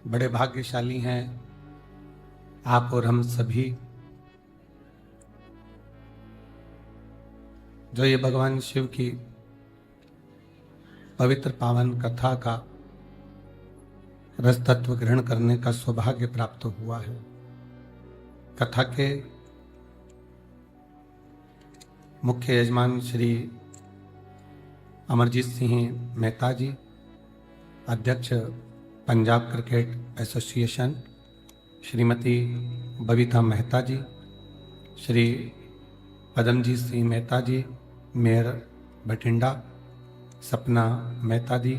बड़े भाग्यशाली हैं आप और हम सभी जो ये भगवान शिव की पवित्र पावन कथा का रस तत्व ग्रहण करने का सौभाग्य प्राप्त हुआ है। कथा के मुख्य यजमान श्री अमरजीत सिंह मेहता जी, अध्यक्ष पंजाब क्रिकेट एसोसिएशन, श्रीमती बबीता मेहता जी, श्री पदमजीत सिंह मेहता जी, मेयर बठिंडा, सपना मेहता जी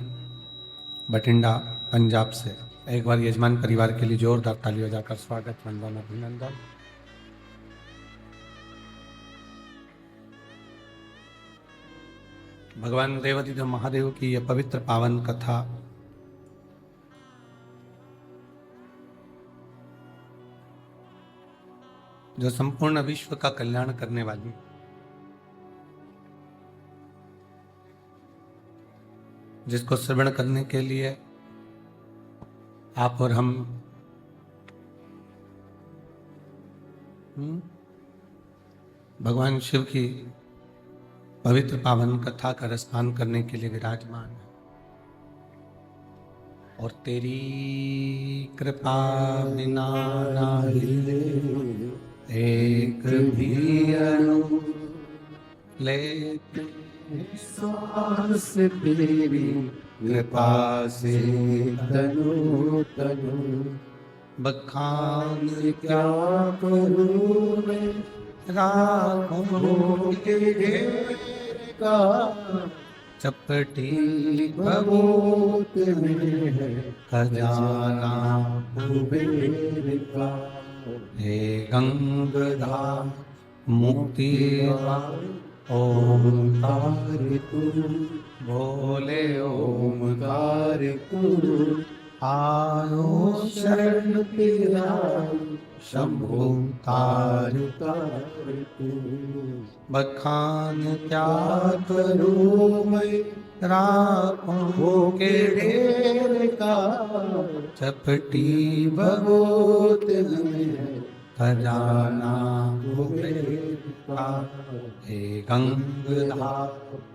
बठिंडा पंजाब से। एक बार यजमान परिवार के लिए जोरदार ताली बजाकर स्वागत, वंदन, अभिनंदन। भगवान देवाधिदेव महादेव की यह पवित्र पावन कथा जो संपूर्ण विश्व का कल्याण करने वाली, जिसको श्रवण करने के लिए आप और हम भगवान शिव की पवित्र पावन कथा का रसपान करने के लिए विराजमान है। और तेरी कृपा बिना ना हिले एक भी अणु, लेकिन सांस तेरी कृपा से तनु तनु, बखान क्या करूं मैं राखों के घेर का, चपटी भगोत में है खजाना कुबेर का। हे गंगाधार मुक्ति ओमकार तू, भोले ओमकार तू, आयो शरण तेरा शंभु तार तार तू। बखान क्या करूं मैं राखों के ढेर का, चपटी भगोत में खजाना कुबेर का। हे गंगाधार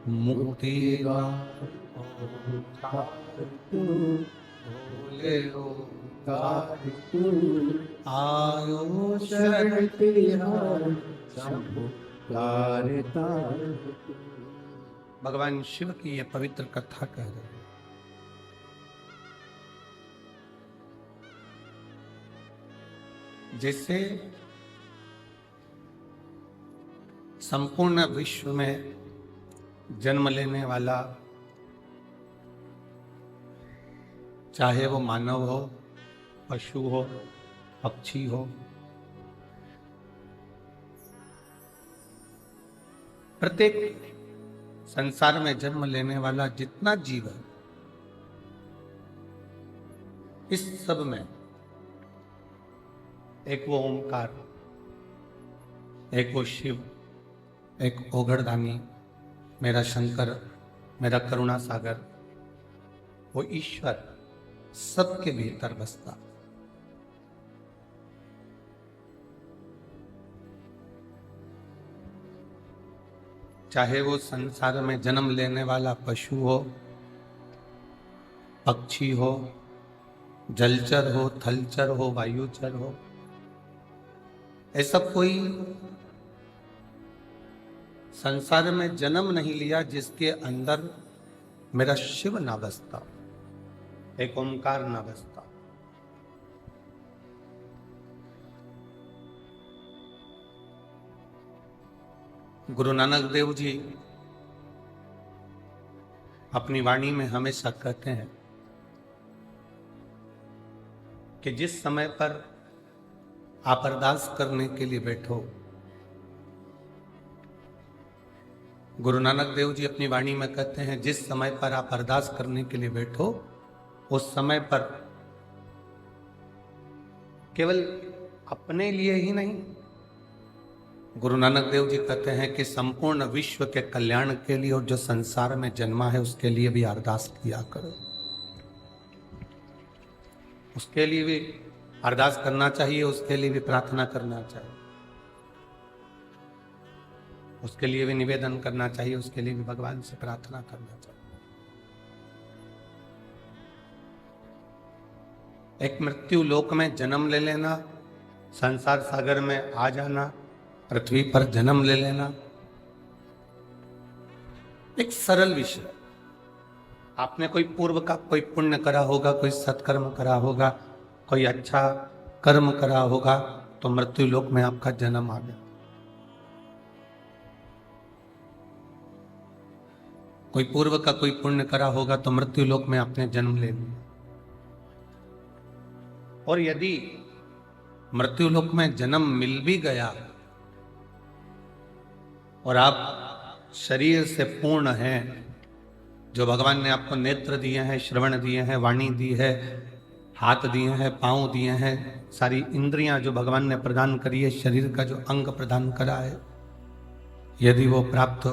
मुक्ति भोले ओमकार तू, आयो शरण तेरा शंभु तार तार तू। भगवान शिव की यह पवित्र कथा कह रहे हैं। जैसे संपूर्ण विश्व में जन्म लेने वाला, चाहे वो मानव हो, पशु हो, पक्षी हो, प्रत्येक संसार में जन्म लेने वाला जितना जीव है, इस सब में एक वो ओमकार, एक वो शिव, एक ओघड़दानी, मेरा शंकर, मेरा करुणा सागर, वो ईश्वर सबके भीतर बसता। चाहे वो संसार में जन्म लेने वाला पशु हो, पक्षी हो, जलचर हो, थलचर हो, वायुचर हो, ऐसा कोई संसार में जन्म नहीं लिया जिसके अंदर मेरा शिव ना बसता, एक ओंकार ना बसता। गुरु नानक देव जी अपनी वाणी में हमेशा कहते हैं कि जिस समय पर आप अरदास करने के लिए बैठो, गुरु नानक देव जी अपनी वाणी में कहते हैं जिस समय पर आप अरदास करने के लिए बैठो, उस समय पर केवल अपने लिए ही नहीं, गुरु नानक देव जी कहते हैं कि संपूर्ण विश्व के कल्याण के लिए और जो संसार में जन्मा है उसके लिए भी अरदास किया करो। उसके लिए भी अरदास करना चाहिए, उसके लिए भी प्रार्थना करना चाहिए, उसके लिए भी निवेदन करना चाहिए, उसके लिए भी भगवान से प्रार्थना करना चाहिए। एक मृत्यु लोक में जन्म ले लेना, संसार सागर में आ जाना, पृथ्वी पर जन्म ले लेना, एक सरल विषय। आपने कोई पूर्व का कोई पुण्य करा होगा, कोई सत्कर्म करा होगा, कोई अच्छा कर्म करा होगा, तो मृत्यु लोक में आपका जन्म आ गया। कोई पूर्व का कोई पुण्य करा होगा तो मृत्यु लोक में आपने जन्म ले लिया। और यदि मृत्यु लोक में जन्म मिल भी गया और आप शरीर से पूर्ण हैं, जो भगवान ने आपको नेत्र दिए हैं, श्रवण दिए हैं, वाणी दी है, हाथ दिए हैं, पांव दिए हैं, सारी इंद्रियां जो भगवान ने प्रदान करी है, शरीर का जो अंग प्रदान करा है, यदि वो प्राप्त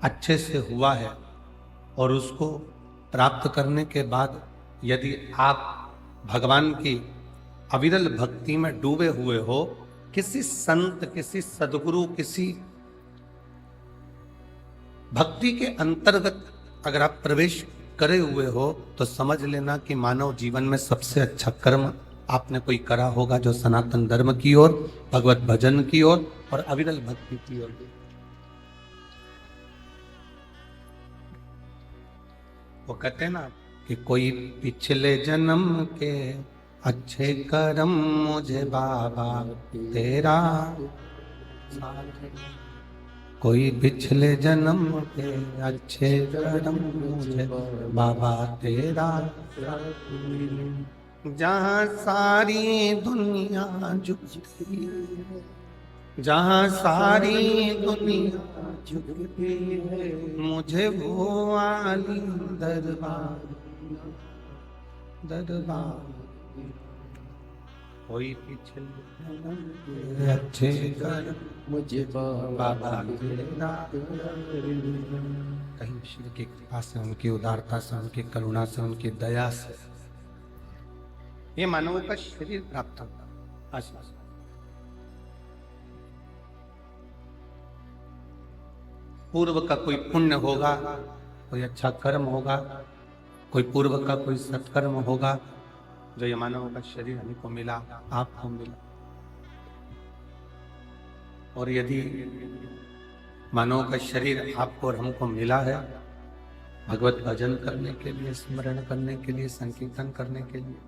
अच्छे से हुआ है और उसको प्राप्त करने के बाद यदि आप भगवान की अविरल भक्ति में डूबे हुए हो, किसी संत, किसी सदगुरु, किसी भक्ति के अंतर्गत अगर आप प्रवेश करे हुए हो, तो समझ लेना कि मानव जीवन में सबसे अच्छा कर्म आपने कोई करा होगा, जो सनातन धर्म की ओर, भगवत भजन की ओर और अविरल भक्ति की ओर। वो कहते हैं ना कि कोई पिछले जन्म के अच्छे कर्म मुझे बाबा तेरा, कोई पिछले जन्म के अच्छे कर्म मुझे बाबा तेरा, जहाँ सारी दुनिया झुकती, जहाँ सारी दुनिया झुकती है, मुझे वो वाली दरबार, दरबार, कोई पिछले अच्छे कर्म मुझे बाबा तेरा। कहीं श्री की कृपा से, उनकी उदारता से, उनकी करुणा से, उनकी दया से ये मानव का शरीर प्राप्त होता। पूर्व का कोई पुण्य होगा, कोई अच्छा कर्म होगा, कोई पूर्व का कोई सत्कर्म होगा, जो ये मानव का शरीर हमको मिला, आपको मिला। और यदि मानव का शरीर आपको और हमको मिला है भगवत भजन करने के लिए, स्मरण करने के लिए, संकीर्तन करने के लिए,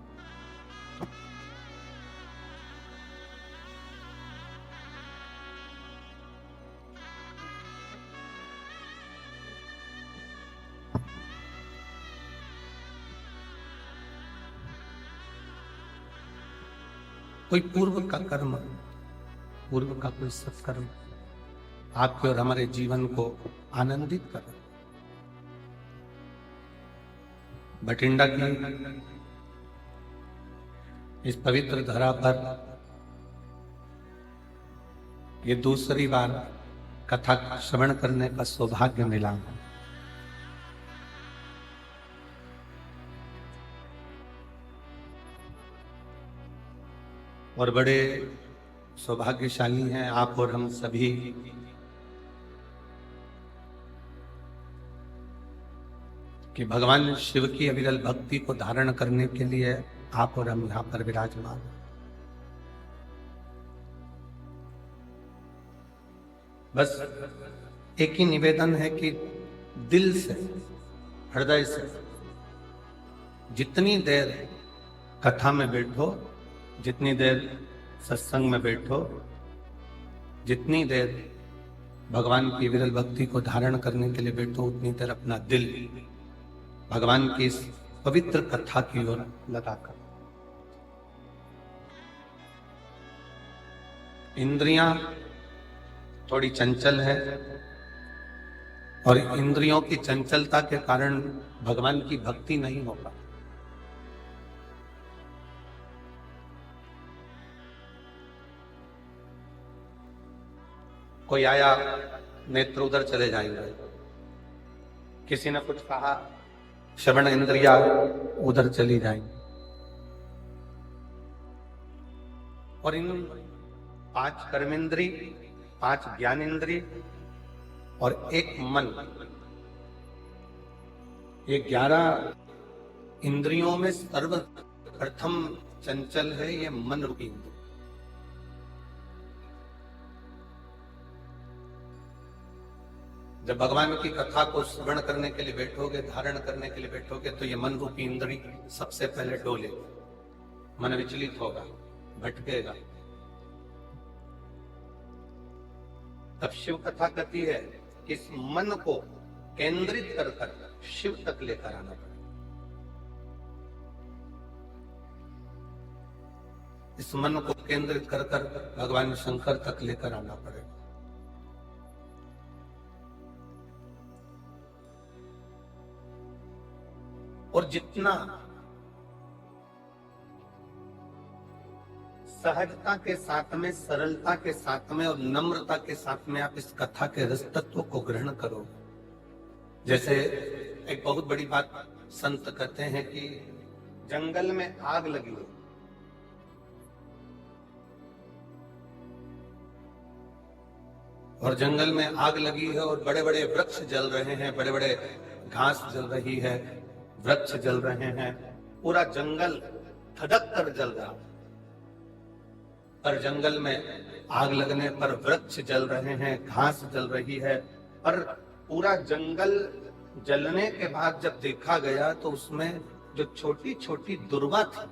कोई पूर्व का कर्म, पूर्व का कोई सत्कर्म आपके और हमारे जीवन को आनंदित कर। बठिंडा की इस पवित्र धरा पर ये दूसरी बार कथा श्रवण करने का सौभाग्य मिला। और बड़े सौभाग्यशाली हैं आप और हम सभी कि भगवान शिव की अविरल भक्ति को धारण करने के लिए आप और हम यहाँ पर विराजमान। बस एक ही निवेदन है कि दिल से, हृदय से जितनी देर कथा में बैठो, जितनी देर सत्संग में बैठो, जितनी देर भगवान की विरल भक्ति को धारण करने के लिए बैठो, उतनी देर अपना दिल भगवान की इस पवित्र कथा की ओर लगाकर। इंद्रियां थोड़ी चंचल है और इंद्रियों की चंचलता के कारण भगवान की भक्ति नहीं होगा। कोई आया, नेत्र उधर चले जाएंगे, किसी ने कुछ कहा, श्रवण इंद्रिया उधर चली जाएंगी। और इन 5 कर्मेंद्री, 5 ज्ञानेंद्री और 1 मन, ये 11 इंद्रियों में सर्वप्रथम चंचल है ये मन रूपी इंद्रिय। जब भगवान की कथा को श्रवण करने के लिए बैठोगे, धारण करने के लिए बैठोगे, तो ये मन रूपी इंद्री सबसे पहले डोले, मन विचलित होगा, भटकेगा। तब शिव कथा कहती है कि इस मन को केंद्रित कर कर शिव तक लेकर आना पड़ेगा। इस मन को केंद्रित कर कर भगवान शंकर तक लेकर आना पड़ेगा। और जितना सहजता के साथ में, सरलता के साथ में और नम्रता के साथ में आप इस कथा के रस तत्व को ग्रहण करो। जैसे एक बहुत बड़ी बात संत कहते हैं कि जंगल में आग लगी है, और जंगल में आग लगी है और बड़े बड़े वृक्ष जल रहे हैं, बड़े बड़े घास जल रही है, वृक्ष जल रहे हैं, पूरा जंगल धधक कर जल रहा है। पर जंगल में आग लगने पर वृक्ष जल रहे हैं, घास जल रही है, पर पूरा जंगल जलने के बाद जब देखा गया तो उसमें जो छोटी छोटी दुर्वा थी,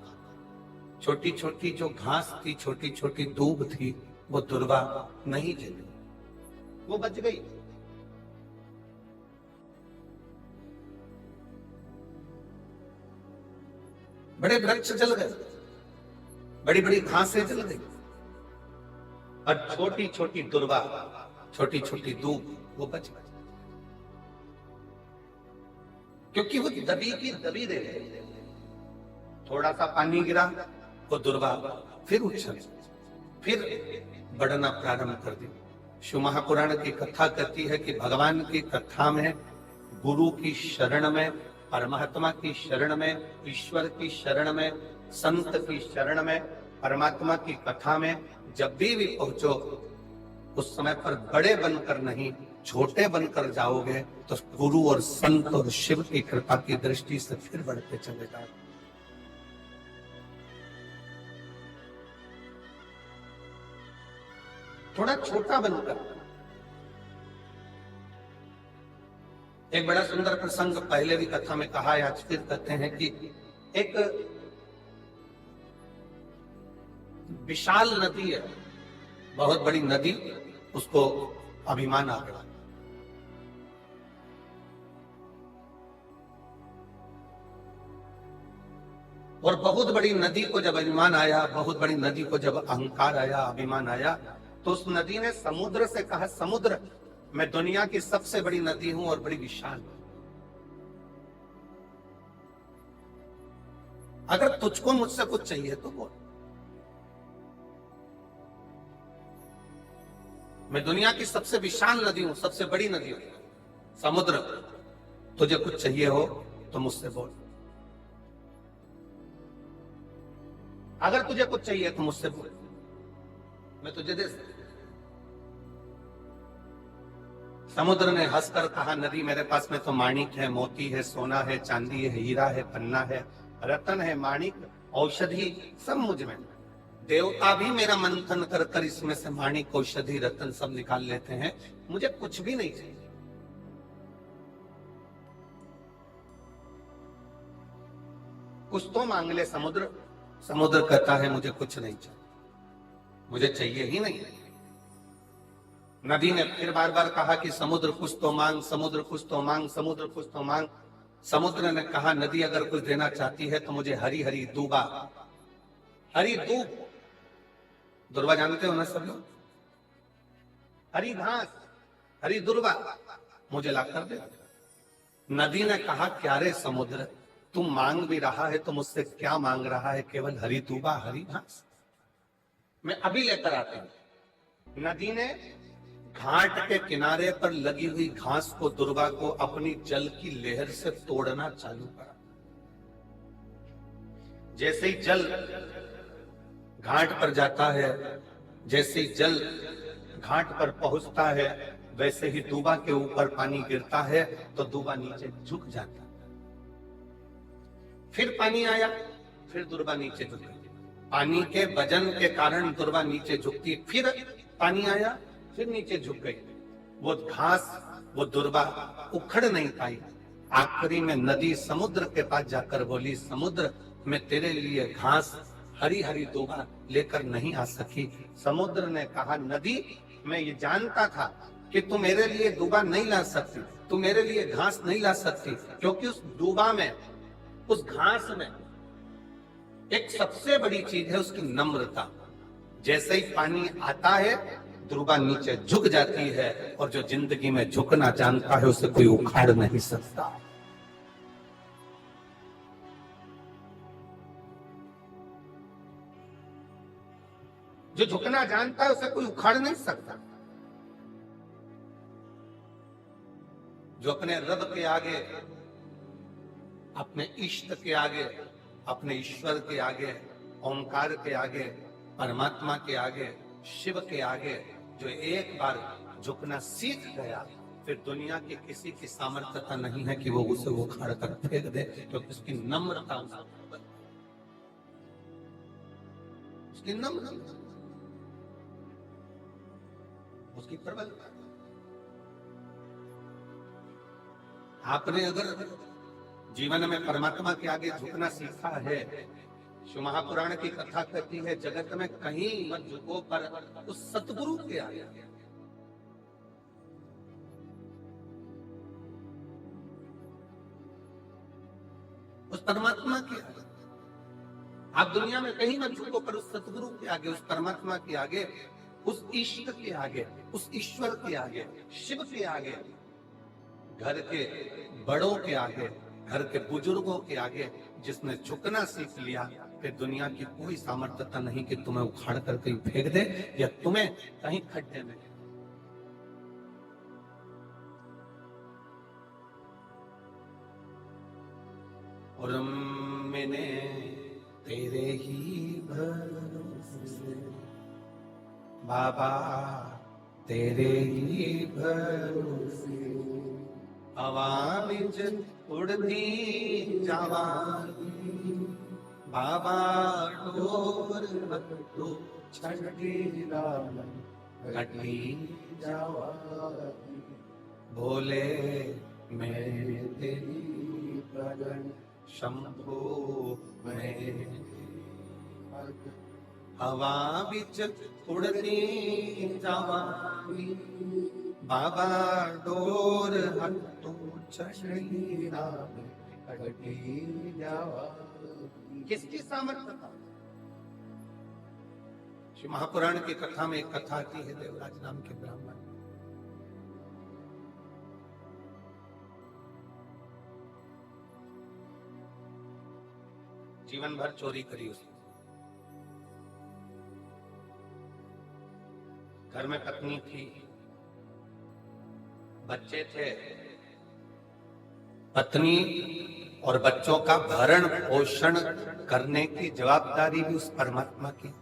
छोटी छोटी जो घास थी, छोटी छोटी दूब थी, वो दुर्वा नहीं जली, वो बच गई। बड़े वृक्ष जल गए, बड़ी बड़ी घासें जल गई, और छोटी छोटी दुर्वा, छोटी छोटी दूब वो बच गई, क्योंकि वो दबी की दबी रह गई। थोड़ा सा पानी गिरा, वो दुर्वा फिर उछल, फिर बढ़ना प्रारंभ कर दी। शिव महापुराण की कथा कहती है कि भगवान की कथा में, गुरु की शरण में, परमात्मा की शरण में, ईश्वर की शरण में, संत की शरण में, परमात्मा की कथा में जब भी पहुंचो, उस समय पर बड़े बनकर नहीं, छोटे बनकर जाओगे तो गुरु और संत और शिव की कृपा की दृष्टि से फिर बढ़ते चले जाओ। थोड़ा छोटा बनकर। एक बड़ा सुंदर प्रसंग पहले भी कथा में कहा है, आज फिर कहते हैं कि एक विशाल नदी है, बहुत बड़ी नदी, उसको अभिमान आ गया। और बहुत बड़ी नदी को जब अभिमान आया, बहुत बड़ी नदी को जब अहंकार आया, अभिमान आया, तो उस नदी ने समुद्र से कहा, समुद्र, मैं दुनिया की सबसे बड़ी नदी हूं और बड़ी विशाल हूं। अगर तुझको मुझसे कुछ चाहिए तो बोल, मैं दुनिया की सबसे विशाल नदी हूं, सबसे बड़ी नदी हूं, समुद्र, तुझे कुछ चाहिए हो तो मुझसे बोल। अगर तुझे कुछ चाहिए तो मुझसे बोल, मैं तुझे दे सकता। समुद्र ने हंसकर कहा, नदी, मेरे पास में तो माणिक है, मोती है, सोना है, चांदी है, हीरा है, पन्ना है, रतन है, माणिक, औषधि, सब मुझ में। देवता भी मेरा मंथन कर कर इसमें से माणिक, औषधि, रतन सब निकाल लेते हैं, मुझे कुछ भी नहीं चाहिए। कुछ तो मांग ले समुद्र। समुद्र कहता है, मुझे कुछ नहीं चाहिए, मुझे चाहिए ही नहीं। नदी ने फिर बार बार कहा कि समुद्र कुछ तो मांग, समुद्र कुछ तो मांग, समुद्र कुछ तो मांग। समुद्र ने कहा, नदी अगर कुछ देना चाहती है तो मुझे हरी हरी दूबा, हरी दूब, दुर्वा जानते हो ना सब लोग, हरी घास, हरी दुर्वा मुझे लाकर दे। नदी ने कहा, क्या रे समुद्र, तुम मांग भी रहा है तो मुझसे क्या मांग रहा है? केवल हरी दूबा, हरी घास, मैं अभी लेकर आता हूं। नदी ने घाट के किनारे पर लगी हुई घास को, दुर्वा को, अपनी जल की लहर से तोड़ना चालू करा। जैसे ही जल घाट पर जाता है, जैसे ही जल घाट पर पहुंचता है वैसे ही दूबा के ऊपर पानी गिरता है तो दूबा नीचे झुक जाता है। फिर पानी आया, फिर दुर्बा नीचे झुक गई। पानी के वजन के कारण दुर्बा नीचे झुकती, फिर पानी आया, फिर नीचे झुक गई। वो घास, वो दुर्बा उखड़ नहीं पाई। आखिरी में नदी समुद्र के पास जाकर बोली, समुद्र मैं तेरे लिए घास हरी हरी दूबा लेकर नहीं आ सकी। समुद्र ने कहा, नदी मैं ये जानता था कि तू मेरे लिए दूबा नहीं ला सकती, तू मेरे लिए घास नहीं ला सकती, क्योंकि उस दूबा में, उस घास में एक सबसे बड़ी चीज है उसकी नम्रता। जैसे ही पानी आता है दूबा नीचे झुक जाती है, और जो जिंदगी में झुकना जानता है उसे कोई उखाड़ नहीं सकता। जो झुकना जानता है उसे कोई उखाड़ नहीं सकता। जो अपने रब के आगे, अपने इष्ट के आगे, अपने ईश्वर के आगे, ओंकार के आगे, परमात्मा के आगे, शिव के आगे जो एक बार झुकना सीख गया, फिर दुनिया की किसी की सामर्थ्यता नहीं है कि वो उसे उखाड़ कर फेंक दे, क्योंकि उसकी नम्रता, उसकी नम्रता, उसकी प्रबलता। आपने अगर जीवन में परमात्मा के आगे झुकना सीखा है, शिव महापुराण की कथा कहती है, जगत में कहीं मत झुको पर उस सतगुरु के आगे। उस परमात्मा के आगे आप दुनिया में कहीं मत झुको, पर उस सतगुरु के आगे, उस परमात्मा के आगे, उस इष्ट के आगे, उस ईश्वर के आगे, शिव के आगे, घर के बड़ों के आगे, घर के बुजुर्गों के आगे जिसने झुकना सीख लिया, फिर दुनिया की कोई सामर्थ्यता नहीं कि तुम्हें उखाड़ कर कहीं फेंक दे या तुम्हें कहीं खड्डे में। और मैंने तेरे ही भरोसे बाबा, तेरे ही भरोसे हवा बिच उड़ती जवानी, बाबा डोर तो छठी घटी जवानी, बोले मेरे तेरी भजन शंभो में। हवा बिच उड़ती जवानी, बाबा डोर हटो छठी जवानी। किसकी सामर्थ्यता? शिव महापुराण की कथा में एक कथा आती है, देवराज नाम के ब्राह्मण, जीवन भर चोरी करी उसने। घर में पत्नी थी, बच्चे थे, पत्नी और बच्चों का भरण पोषण करने की जवाबदारी भी उस परमात्मा की।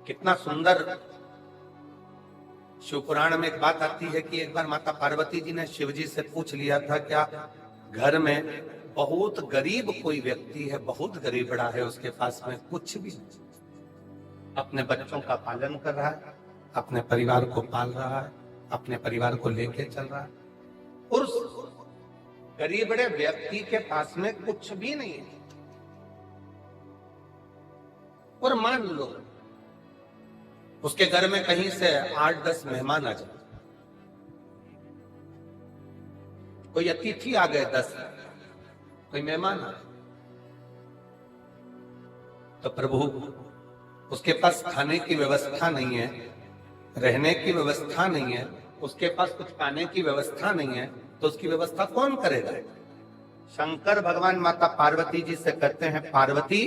कितना सुंदर शिव पुराण में एक बात आती है कि एक बार माता पार्वती जी ने शिव जी से पूछ लिया था, क्या घर में बहुत गरीब कोई व्यक्ति है, बहुत गरीबड़ा है, उसके पास में कुछ भी नहीं, अपने बच्चों का पालन कर रहा है, अपने परिवार को पाल रहा है, अपने परिवार को लेके चल रहा है, और उस गरीबड़े व्यक्ति के पास में कुछ भी नहीं है। और मान लो उसके घर में कहीं से 8-10 मेहमान आ जाए, कोई अतिथि आ गए 10, कोई मेहमान आ गए, तो प्रभु उसके पास खाने की व्यवस्था नहीं है, रहने की व्यवस्था नहीं है, उसके पास कुछ पाने की व्यवस्था नहीं है, तो उसकी व्यवस्था कौन करेगा? शंकर भगवान माता पार्वती जी से कहते हैं, पार्वती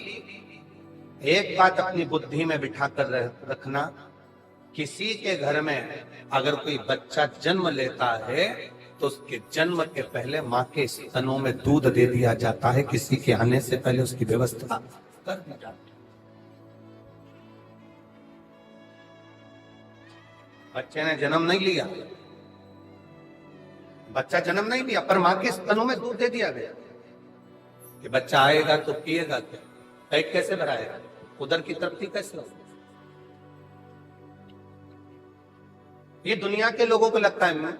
एक बात अपनी बुद्धि में बिठा कर रखना, किसी के घर में अगर कोई बच्चा जन्म लेता है तो उसके जन्म के पहले माँ के स्तनों में दूध दे दिया जाता है, किसी के आने से पहले उसकी व्यवस्था कर दी जाती है। बच्चे ने जन्म नहीं लिया, बच्चा जन्म नहीं लिया, पर माँ के स्तनों में दूध दे दिया गया कि बच्चा आएगा तो पिएगा क्या, पेट कैसे भराएगा, उधर की तृप्ति कैसे होगी। ये दुनिया के लोगों को लगता है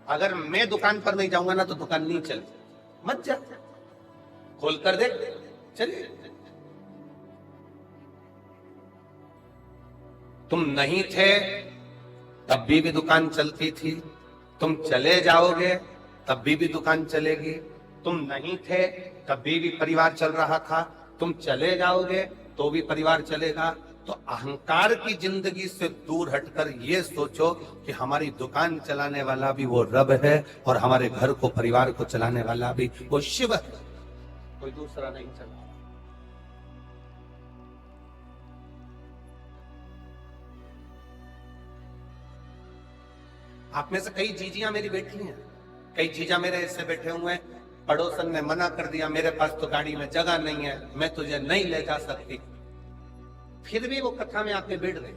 अगर मैं दुकान पर नहीं जाऊंगा ना तो दुकान नहीं चलती। मत जा, खोल कर देख, चलिए। तुम नहीं थे तब भी दुकान चलती थी, तुम चले जाओगे तब भी दुकान चलेगी। तुम नहीं थे तब भी परिवार चल रहा था, तुम चले जाओगे तो भी परिवार चलेगा। तो अहंकार की जिंदगी से दूर हटकर ये सोचो कि हमारी दुकान चलाने वाला भी वो रब है और हमारे घर को, परिवार को चलाने वाला भी वो शिव है, कोई दूसरा नहीं चला। आप में से कई जीजियां मेरी बैठी हैं, कई जीजा मेरे ऐसे बैठे हुए हैं, पड़ोसन ने मना कर दिया, मेरे पास तो गाड़ी में जगह नहीं है, मैं तुझे नहीं ले जा सकती, फिर भी वो कथा में आके बैठ गए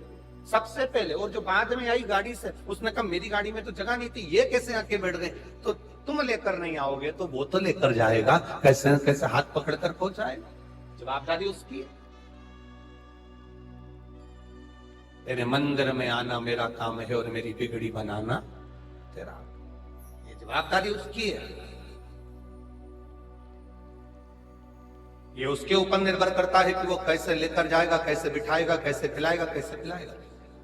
सबसे पहले। और जो बाद में आई गाड़ी से, उसने कहा मेरी गाड़ी में तो जगह नहीं थी, ये कैसे आके बैठ गए। तो तुम लेकर नहीं आओगे तो वो तो लेकर जाएगा, कैसे कैसे हाथ पकड़कर पहुंचाएगा, जवाबदारी उसकी है। तेरे मंदिर में आना मेरा काम है और मेरी बिगड़ी बनाना तेरा, ये जवाबदारी उसकी है। ये उसके ऊपर निर्भर करता है कि वो कैसे लेकर जाएगा, कैसे बिठाएगा, कैसे खिलाएगा, कैसे पिलाएगा।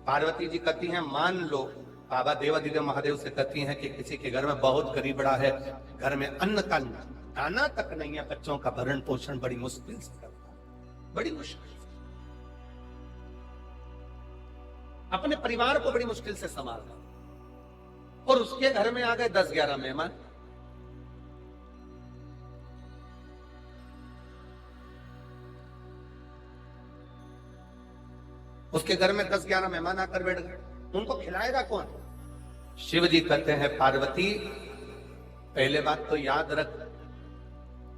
पार्वती जी कहती हैं, मान लो बाबा देवादिदेव महादेव से कहती हैं कि किसी के घर में बहुत गरीब बड़ा है, घर में अन्न का दाना तक नहीं है, बच्चों का भरण पोषण बड़ी मुश्किल से करता है, बड़ी मुश्किल, अपने परिवार को बड़ी मुश्किल से संभालना, और उसके घर में आ गए 10-11 मेहमान। उसके घर में 10-11 मेहमान आकर बैठ गए, उनको खिलाएगा कौन? शिव जी कहते हैं, पार्वती पहले बात तो याद रख,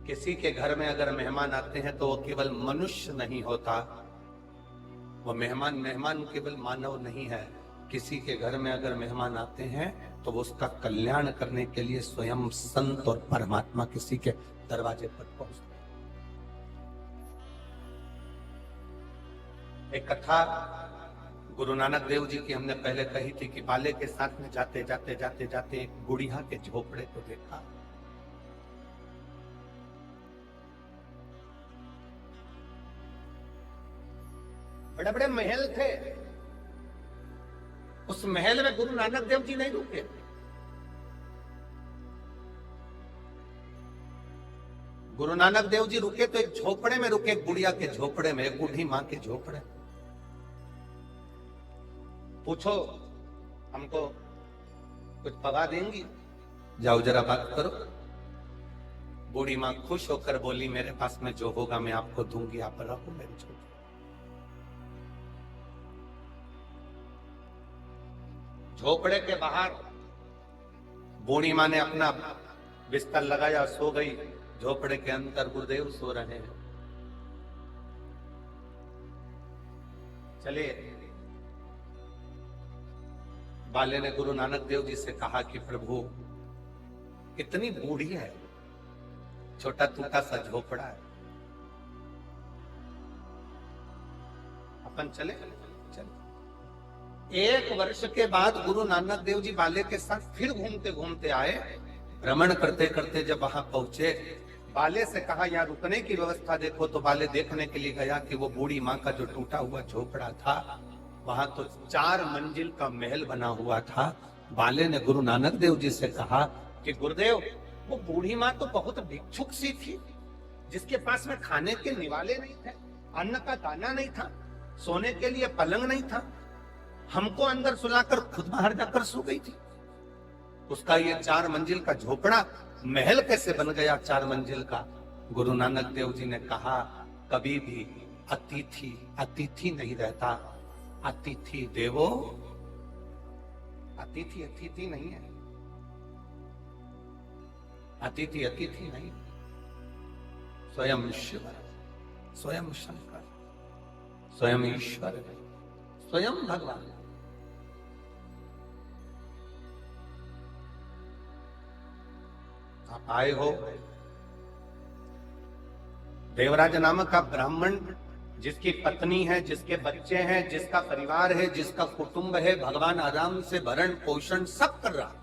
किसी के घर में अगर मेहमान आते हैं तो वो केवल मनुष्य नहीं होता, वो मेहमान केवल मानव नहीं है। किसी के घर में अगर मेहमान आते हैं तो वो उसका कल्याण करने के लिए स्वयं संत और परमात्मा किसी के दरवाजे पर पहुंचते हैं। एक कथा गुरु नानक देव जी की हमने पहले कही थी कि बाले के साथ में जाते जाते जाते जाते एक बुढ़िया के झोपड़े को देखा। बड़े बड़े महल थे, उस महल में गुरु नानक देव जी नहीं रुके। गुरु नानक देव जी रुके तो एक झोपड़े में रुके, एक बुढ़िया के झोपड़े में, एक बूढ़ी मां के झोपड़े। पूछो हमको कुछ पगा देंगी? जाओ जरा बात करो। बूढ़ी मां खुश होकर बोली, मेरे पास में जो होगा मैं आपको दूंगी, आप रखो मेरे झोपड़े। झोपड़े के बाहर बूढ़ी मां ने अपना बिस्तर लगाया, सो गई। झोपड़े के अंदर गुरुदेव सो रहे हैं। चलिए, बाले ने गुरु नानक देव जी से कहा कि प्रभु इतनी बूढ़ी है, छोटा टूटा सा झोपड़ा है, अपन चले? चले। 1 वर्ष के बाद गुरु नानक देव जी बाले के साथ फिर घूमते घूमते आए। भ्रमण करते करते जब वहां पहुंचे, बाले से कहा यहाँ रुकने की व्यवस्था देखो। तो बाले देखने के लिए गया कि वो बूढ़ी माँ का जो टूटा हुआ झोपड़ा था, वहां तो 4 मंजिल का महल बना हुआ था। बाले ने गुरु नानक देव जी से कहा कि गुरुदेव, वो बूढ़ी माँ तो बहुत भिक्षुक सी थी, जिसके पास में खाने के निवाले नहीं थे, अन्न का दाना नहीं था, सोने के लिए पलंग नहीं था, हमको अंदर सुलाकर खुद बाहर जाकर सो गई थी। उसका ये 4 मंजिल का झोपड़ा महल कैसे बन गया 4 मंजिल का? गुरु नानक देव जी ने कहा, कभी भी अतिथि नहीं रहता, अतिथि देवो, अतिथि नहीं है। अतिथि अतिथि नहीं, स्वयं शिव, स्वयं शंकर, स्वयं ईश्वर, स्वयं भगवान। आप आए हो, देवराज नामक का ब्राह्मण जिसकी पत्नी है, जिसके बच्चे हैं, जिसका परिवार है, जिसका कुटुंब है, भगवान आराम से भरण पोषण सब कर रहा,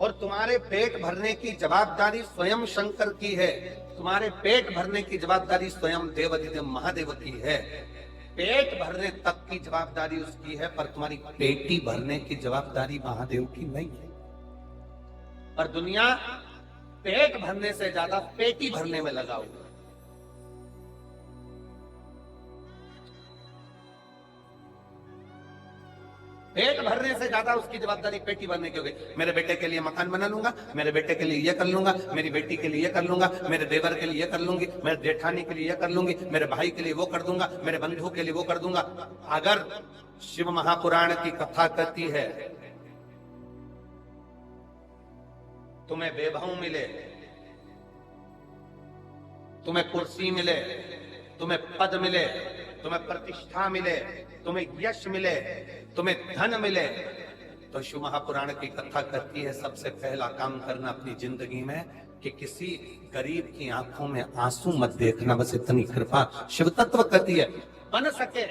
और तुम्हारे पेट भरने की जवाबदारी स्वयं शंकर की है, तुम्हारे पेट भरने की जवाबदारी स्वयं देवाधिदेव महादेव की है। पेट भरने तक की जवाबदारी उसकी है, पर तुम्हारी पेटी भरने की जवाबदारी महादेव की नहीं है। पर दुनिया पेट भरने से ज्यादा पेटी भरने में लगा हुआ। पेट भरने से ज्यादा उसकी जवाबदारी पेटी भरने की हो गई। मेरे बेटे के लिए मकान बना लूंगा, मेरे बेटे के लिए ये कर लूंगा, मेरी बेटी के लिए ये कर लूंगा, मेरे देवर के लिए ये कर लूंगी, मेरे जेठानी के लिए ये कर लूंगी, मेरे भाई के लिए वो कर दूंगा, मेरे बंधु के लिए वो कर दूंगा। अगर शिव महापुराण की कथा कहती है तुम्हें वैभव मिले, तुम्हें कुर्सी मिले, तुम्हें पद मिले, तुम्हें प्रतिष्ठा मिले, तुम्हें यश मिले, तुम्हें धन मिले, तो शिव महापुराण की कथा कहती है सबसे पहला काम करना अपनी जिंदगी में कि किसी गरीब की आंखों में आंसू मत देखना। बस इतनी कृपा शिव तत्व कहती है। बन सके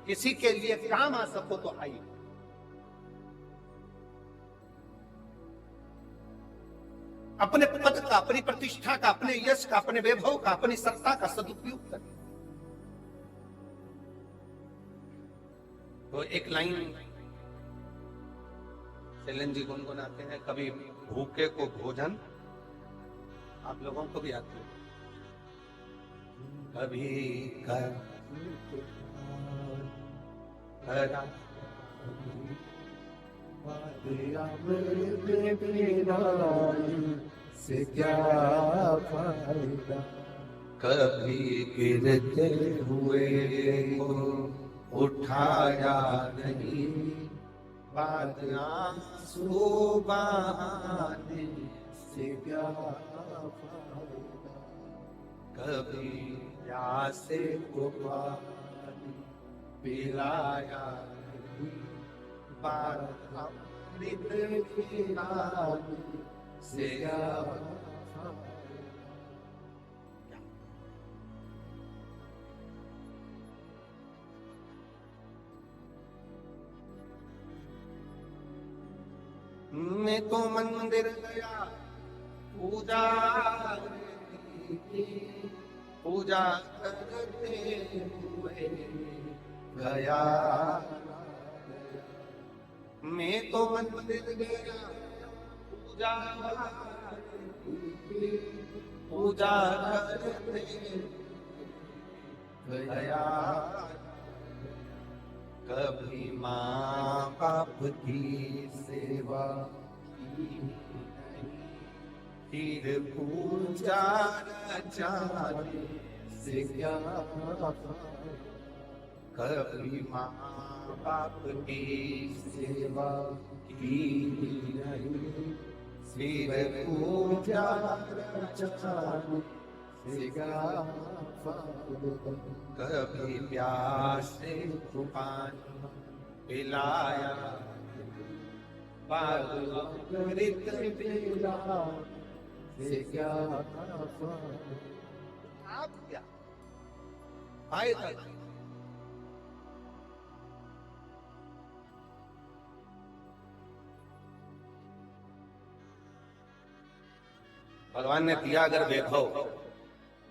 किसी के लिए काम आ सको तो आइए। अपने पद का, अपनी प्रतिष्ठा का, अपने यश का, अपने वैभव का, अपनी सत्ता का सदुपयोग करें। तो एक लाइन सेलन जी गुनगुनाते हैं, कभी भूखे को भोजन, आप लोगों को भी आते हैं, कभी कर से क्या फायदा, कभी गिरते हुए को उठाया नहीं, बात आंसू बहाने से क्या फायदा, कभी प्यासे को पानी पिलाया नहीं, बात अमृत पिलाने से क्या फायदा। मैं तो मंदिर गया पूजा पूजा करते हुए गया, मैं तो मंदिर गया पूजा पूजा करते गया, कभी माँ बाप की सेवा की नहीं, फिर पूजा जाने से क्या कभी माँ बाप की सेवा की नहीं, फिर पूजा पूजा जाने से क्या फायदा। कभी प्यासे को पानी पिलाया, अमृत पिला से क्या फायदा। आप क्या फायदा? भगवान ने दिया अगर वैभव,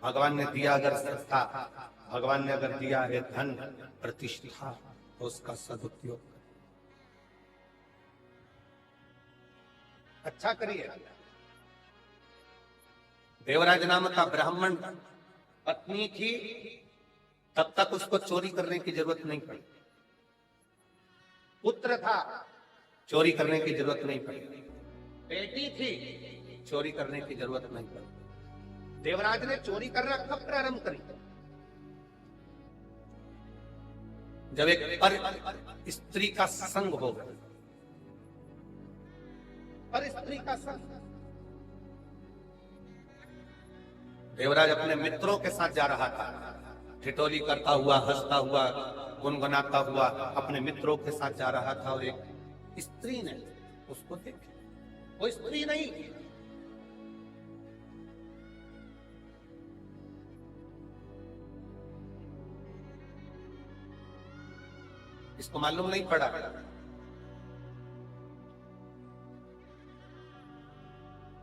भगवान ने दिया अगर श्रद्धा, भगवान ने अगर दिया है धन प्रतिष्ठा, तो उसका सदुपयोग अच्छा करिए। देवराज नाम का ब्राह्मण पत्नी थी, तब तक उसको चोरी करने की जरूरत नहीं पड़ी। पुत्र था, चोरी करने की जरूरत नहीं पड़ी। बेटी थी, चोरी करने की जरूरत नहीं पड़ी। देवराज ने चोरी करना कब प्रारंभ करी? जब एक पर स्त्री का संग हो गया। पर स्त्री का संग देवराज अपने मित्रों के साथ जा रहा था, ठिठोली करता हुआ, हंसता हुआ, गुनगुनाता हुआ अपने मित्रों के साथ जा रहा था। और एक स्त्री ने उसको देखा। वो स्त्री नहीं, इसको मालूम नहीं पड़ा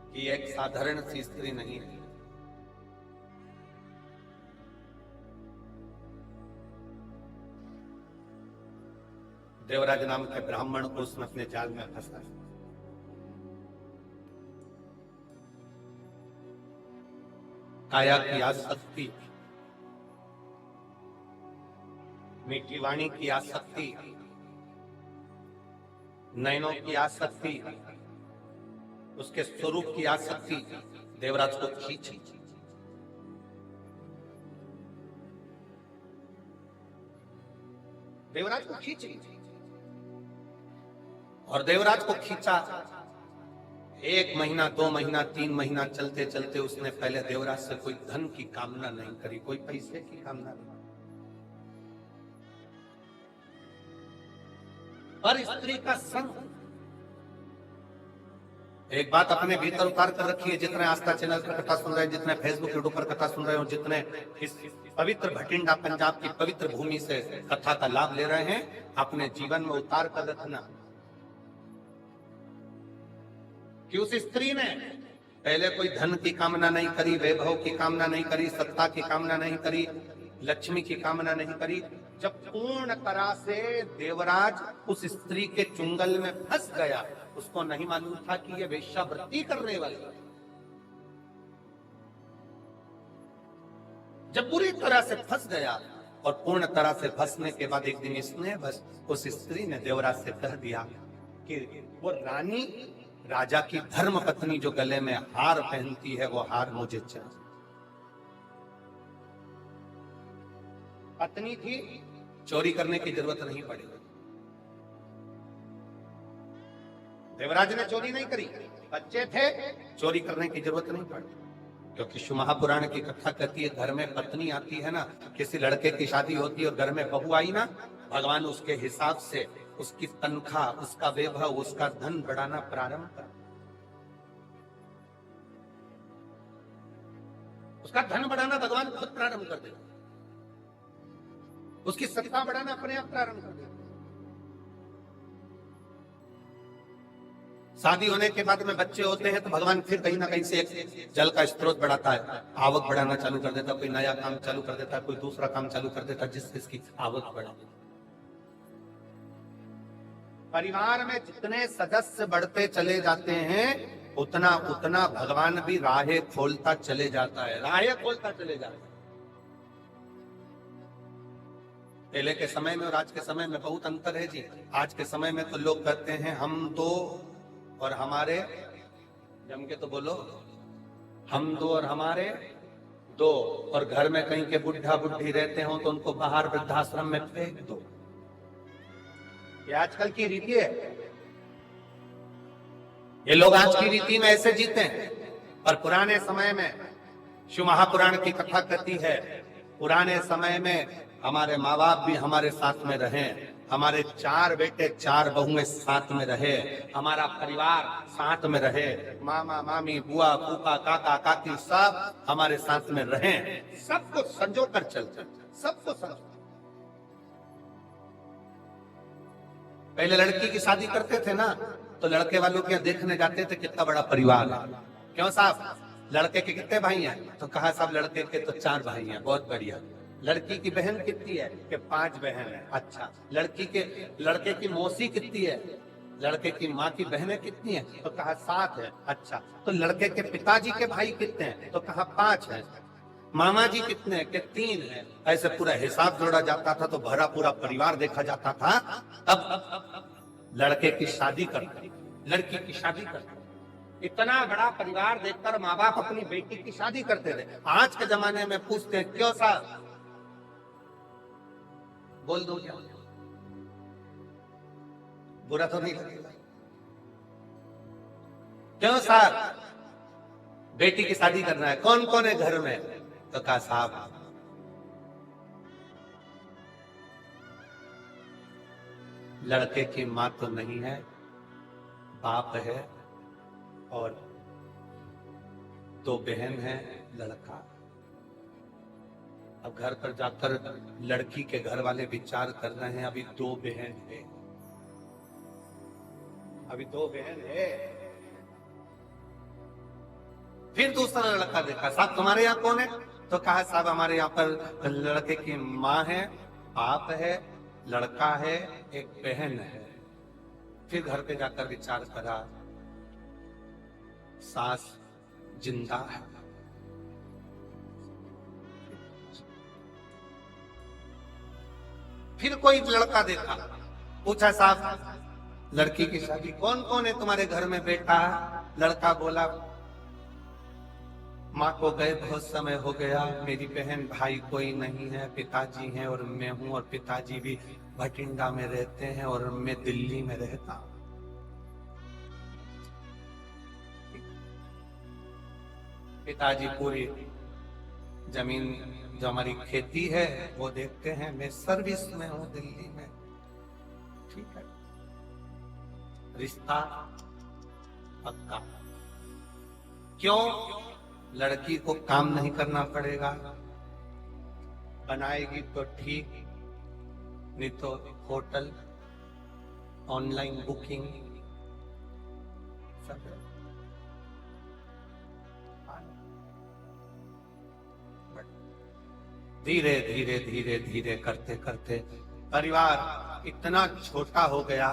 कि एक साधारण सी स्त्री नहीं है। देवराज नाम के ब्राह्मण को उसने अपने जाल में फंसा। काया की आसक्ति, मीठी वाणी की आसक्ति, नयनों की आसक्ति, उसके स्वरूप की आसक्ति देवराज को खींची। देवराज को खींची और देवराज को खींचा। 1 महीना, 2 महीना, 3 महीना चलते चलते उसने पहले देवराज से कोई धन की कामना नहीं करी, कोई पैसे की कामना नहीं, पर स्त्री का संग। एक बात अपने भीतर उतार कर रखिए, जितने आस्था चैनल पर कथा सुन रहे हैं, जितने फेसबुक यूट्यूब पर कथा सुन रहे हो, जितने इस पवित्र भटिंडा पंजाब की पवित्र भूमि से कथा का लाभ ले रहे हैं, अपने जीवन में उतार कर रखना कि उस स्त्री ने पहले कोई धन की कामना नहीं करी, वैभव की कामना नहीं करी, सत्ता की कामना नहीं करी, लक्ष्मी की कामना नहीं करी। जब पूर्ण तरह से देवराज उस स्त्री के चुंगल में फंस गया, उसको नहीं मालूम था कि ये वेश्यावृत्ति करने वाली। जब पूरी तरह से फंस गया और पूर्ण तरह से फंसने के बाद एक दिन इसने बस उस स्त्री ने देवराज से कह दिया कि वो रानी, राजा की धर्म पत्नी जो गले में हार पहनती है, वो हार मुझे चाहिए। पत्नी थी, चोरी करने की जरूरत नहीं पड़ी। देवराज ने चोरी नहीं करी, बच्चे थे, चोरी करने की जरूरत नहीं पड़ी। क्योंकि शिव महापुराण की कथा कहती है, घर में पत्नी आती है ना, किसी लड़के की शादी होती है और घर में बहू आई ना, भगवान उसके हिसाब से उसकी तनख्वाह, उसका वैभव, उसका धन बढ़ाना प्रारंभ कर, उसका धन बढ़ाना भगवान खुद प्रारंभ कर देगा, उसकी सत्ता बढ़ाना अपने आप प्रारंभ कर देगा। शादी होने के बाद में बच्चे होते हैं तो भगवान फिर कहीं ना कहीं से एक जल का स्रोत बढ़ाता है, आवक बढ़ाना चालू कर देता, कोई नया काम चालू कर देता, कोई दूसरा काम चालू कर देता, जिससे इसकी आवक बढ़ा। परिवार में जितने सदस्य बढ़ते चले जाते हैं, उतना उतना भगवान भी राहें खोलता चले जाता है, राहें खोलता चले जाता है। पहले के समय में और आज के समय में बहुत अंतर है जी। आज के समय में तो लोग कहते हैं हम दो और हमारे, जम के तो बोलो, हम दो और हमारे दो, और घर में कहीं के बुढ़ा बुढ़ी रहते हो तो उनको बाहर वृद्धाश्रम में फेंक दो। ये आजकल की रीति है, ये लोग आज की रीति में ऐसे जीते हैं। पर पुराने समय में शिव महापुराण की कथा कहती है, पुराने समय में हमारे माँ बाप भी हमारे साथ में रहे, हमारे 4 बेटे 4 बहुएं साथ में रहे, हमारा परिवार साथ में रहे, मामा मामी बुआ फूफा काका काकी सब हमारे साथ में रहे, सबको संजो कर चलते, सबको संजो। पहले लड़की की शादी करते थे ना, तो लड़के वालों के देखने जाते थे कितना बड़ा परिवार है। क्यों साहब, लड़के के कितने भाई हैं? तो कहा साहब लड़के के तो 4 भाई हैं, बहुत बढ़िया। लड़की की बहन कितनी है? कि 5 बहन है। अच्छा, लड़के की मौसी कितनी है? लड़के की माँ की बहनें कितनी है? तो कहा 7 है। अच्छा, तो लड़के के पिताजी के भाई कितने हैं? तो कहा 5 है। मामा जी कितने हैं? कि 3 है। ऐसे पूरा हिसाब जोड़ा जाता था तो भरा पूरा परिवार देखा जाता था। अब लड़के की शादी करते, लड़की की शादी करते, इतना बड़ा परिवार देखकर माँ बाप अपनी बेटी की शादी करते थे। आज के जमाने में पूछते हैं क्यों साहब, बोल दो क्या, बुरा तो नहीं लगेगा? क्यों सर, बेटी की शादी करना है, कौन कौन है घर में? तो कहा साहब लड़के की मां तो नहीं है, बाप है और 2 बहन है, लड़का। अब घर पर जाकर लड़की के घर वाले विचार कर रहे हैं, अभी 2 बहन है, अभी 2 बहन है। फिर दूसरा लड़का देखा, साहब तुम्हारे यहाँ कौन है? तो कहा साहब हमारे यहाँ पर लड़के की माँ है, बाप है, लड़का है, एक बहन है। फिर घर पे जाकर विचार करा, सास जिंदा है। फिर कोई लड़का देखा, पूछा साहब लड़की की शादी कौन कौन है तुम्हारे घर में? बेटा। लड़का बोला माँ को गए बहुत समय हो गया, मेरी बहन भाई कोई नहीं है, पिताजी हैं और मैं हूं, और पिताजी भी भटिंडा में रहते हैं और मैं दिल्ली में रहता हूं। पिताजी पूरी जमीन जो हमारी खेती है वो देखते हैं, मैं सर्विस में हूं दिल्ली में। ठीक है, रिश्ता पक्का। क्यों? लड़की को काम नहीं करना पड़ेगा, बनाएगी तो ठीक, नहीं तो होटल, ऑनलाइन बुकिंग सब। धीरे धीरे धीरे धीरे करते करते परिवार इतना छोटा हो गया,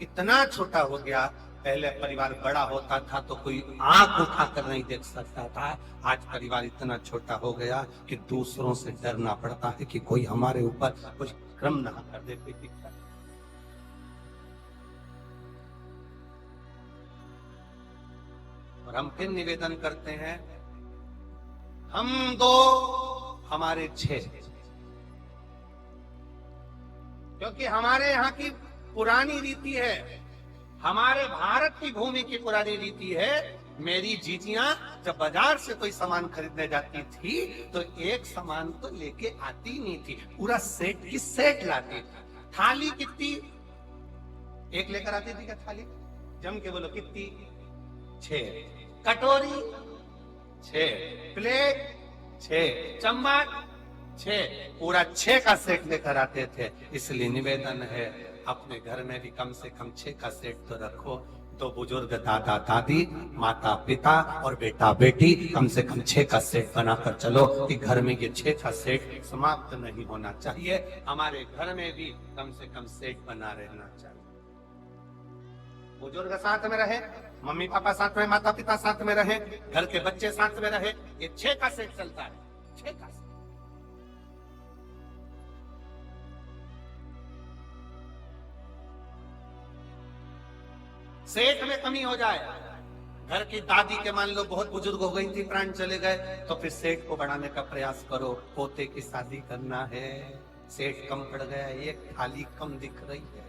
इतना छोटा हो गया। पहले परिवार बड़ा होता था तो कोई आंख उठाकर नहीं देख सकता था, आज परिवार इतना छोटा हो गया कि दूसरों से डरना पड़ता है कि कोई हमारे ऊपर कुछ क्रम ना कर दे। और हम फिर निवेदन करते हैं, हम 2 हमारे 6, क्योंकि हमारे यहाँ की पुरानी रीति है, हमारे भारत की भूमि की पुरानी रीति है। मेरी जीजियां जब बाजार से कोई सामान खरीदने जाती थी तो एक सामान तो लेके आती नहीं थी, पूरा सेट की सेट लाती थी। थाली कितनी? एक लेकर आती थी क्या थाली? जम के बोलो कितनी? 6। कटोरी 6, प्लेट 6, चम्मच 6, पूरा 6 का सेट लेकर आते थे। इसलिए निवेदन है अपने घर में भी कम से कम 6 का सेट तो रखो। 2 बुजुर्ग, दादा दादी, माता पिता और बेटा बेटी, कम से कम 6 का सेट बनाकर चलो कि घर में ये 6 का सेट समाप्त नहीं होना चाहिए। हमारे घर में भी कम से कम सेट बना रहना चाहिए। बुजुर्ग साथ में रहे, मम्मी पापा साथ में, माता पिता साथ में रहे, घर के बच्चे साथ में रहे, ये 6 का सेट चलता है। 6 का सेट। सेठ में कमी हो जाए, घर की दादी के मान लो बहुत बुजुर्ग हो गई थी, प्राण चले गए, तो फिर सेठ को बढ़ाने का प्रयास करो। पोते की शादी करना है, सेठ कम पड़ गया, एक थाली कम दिख रही है,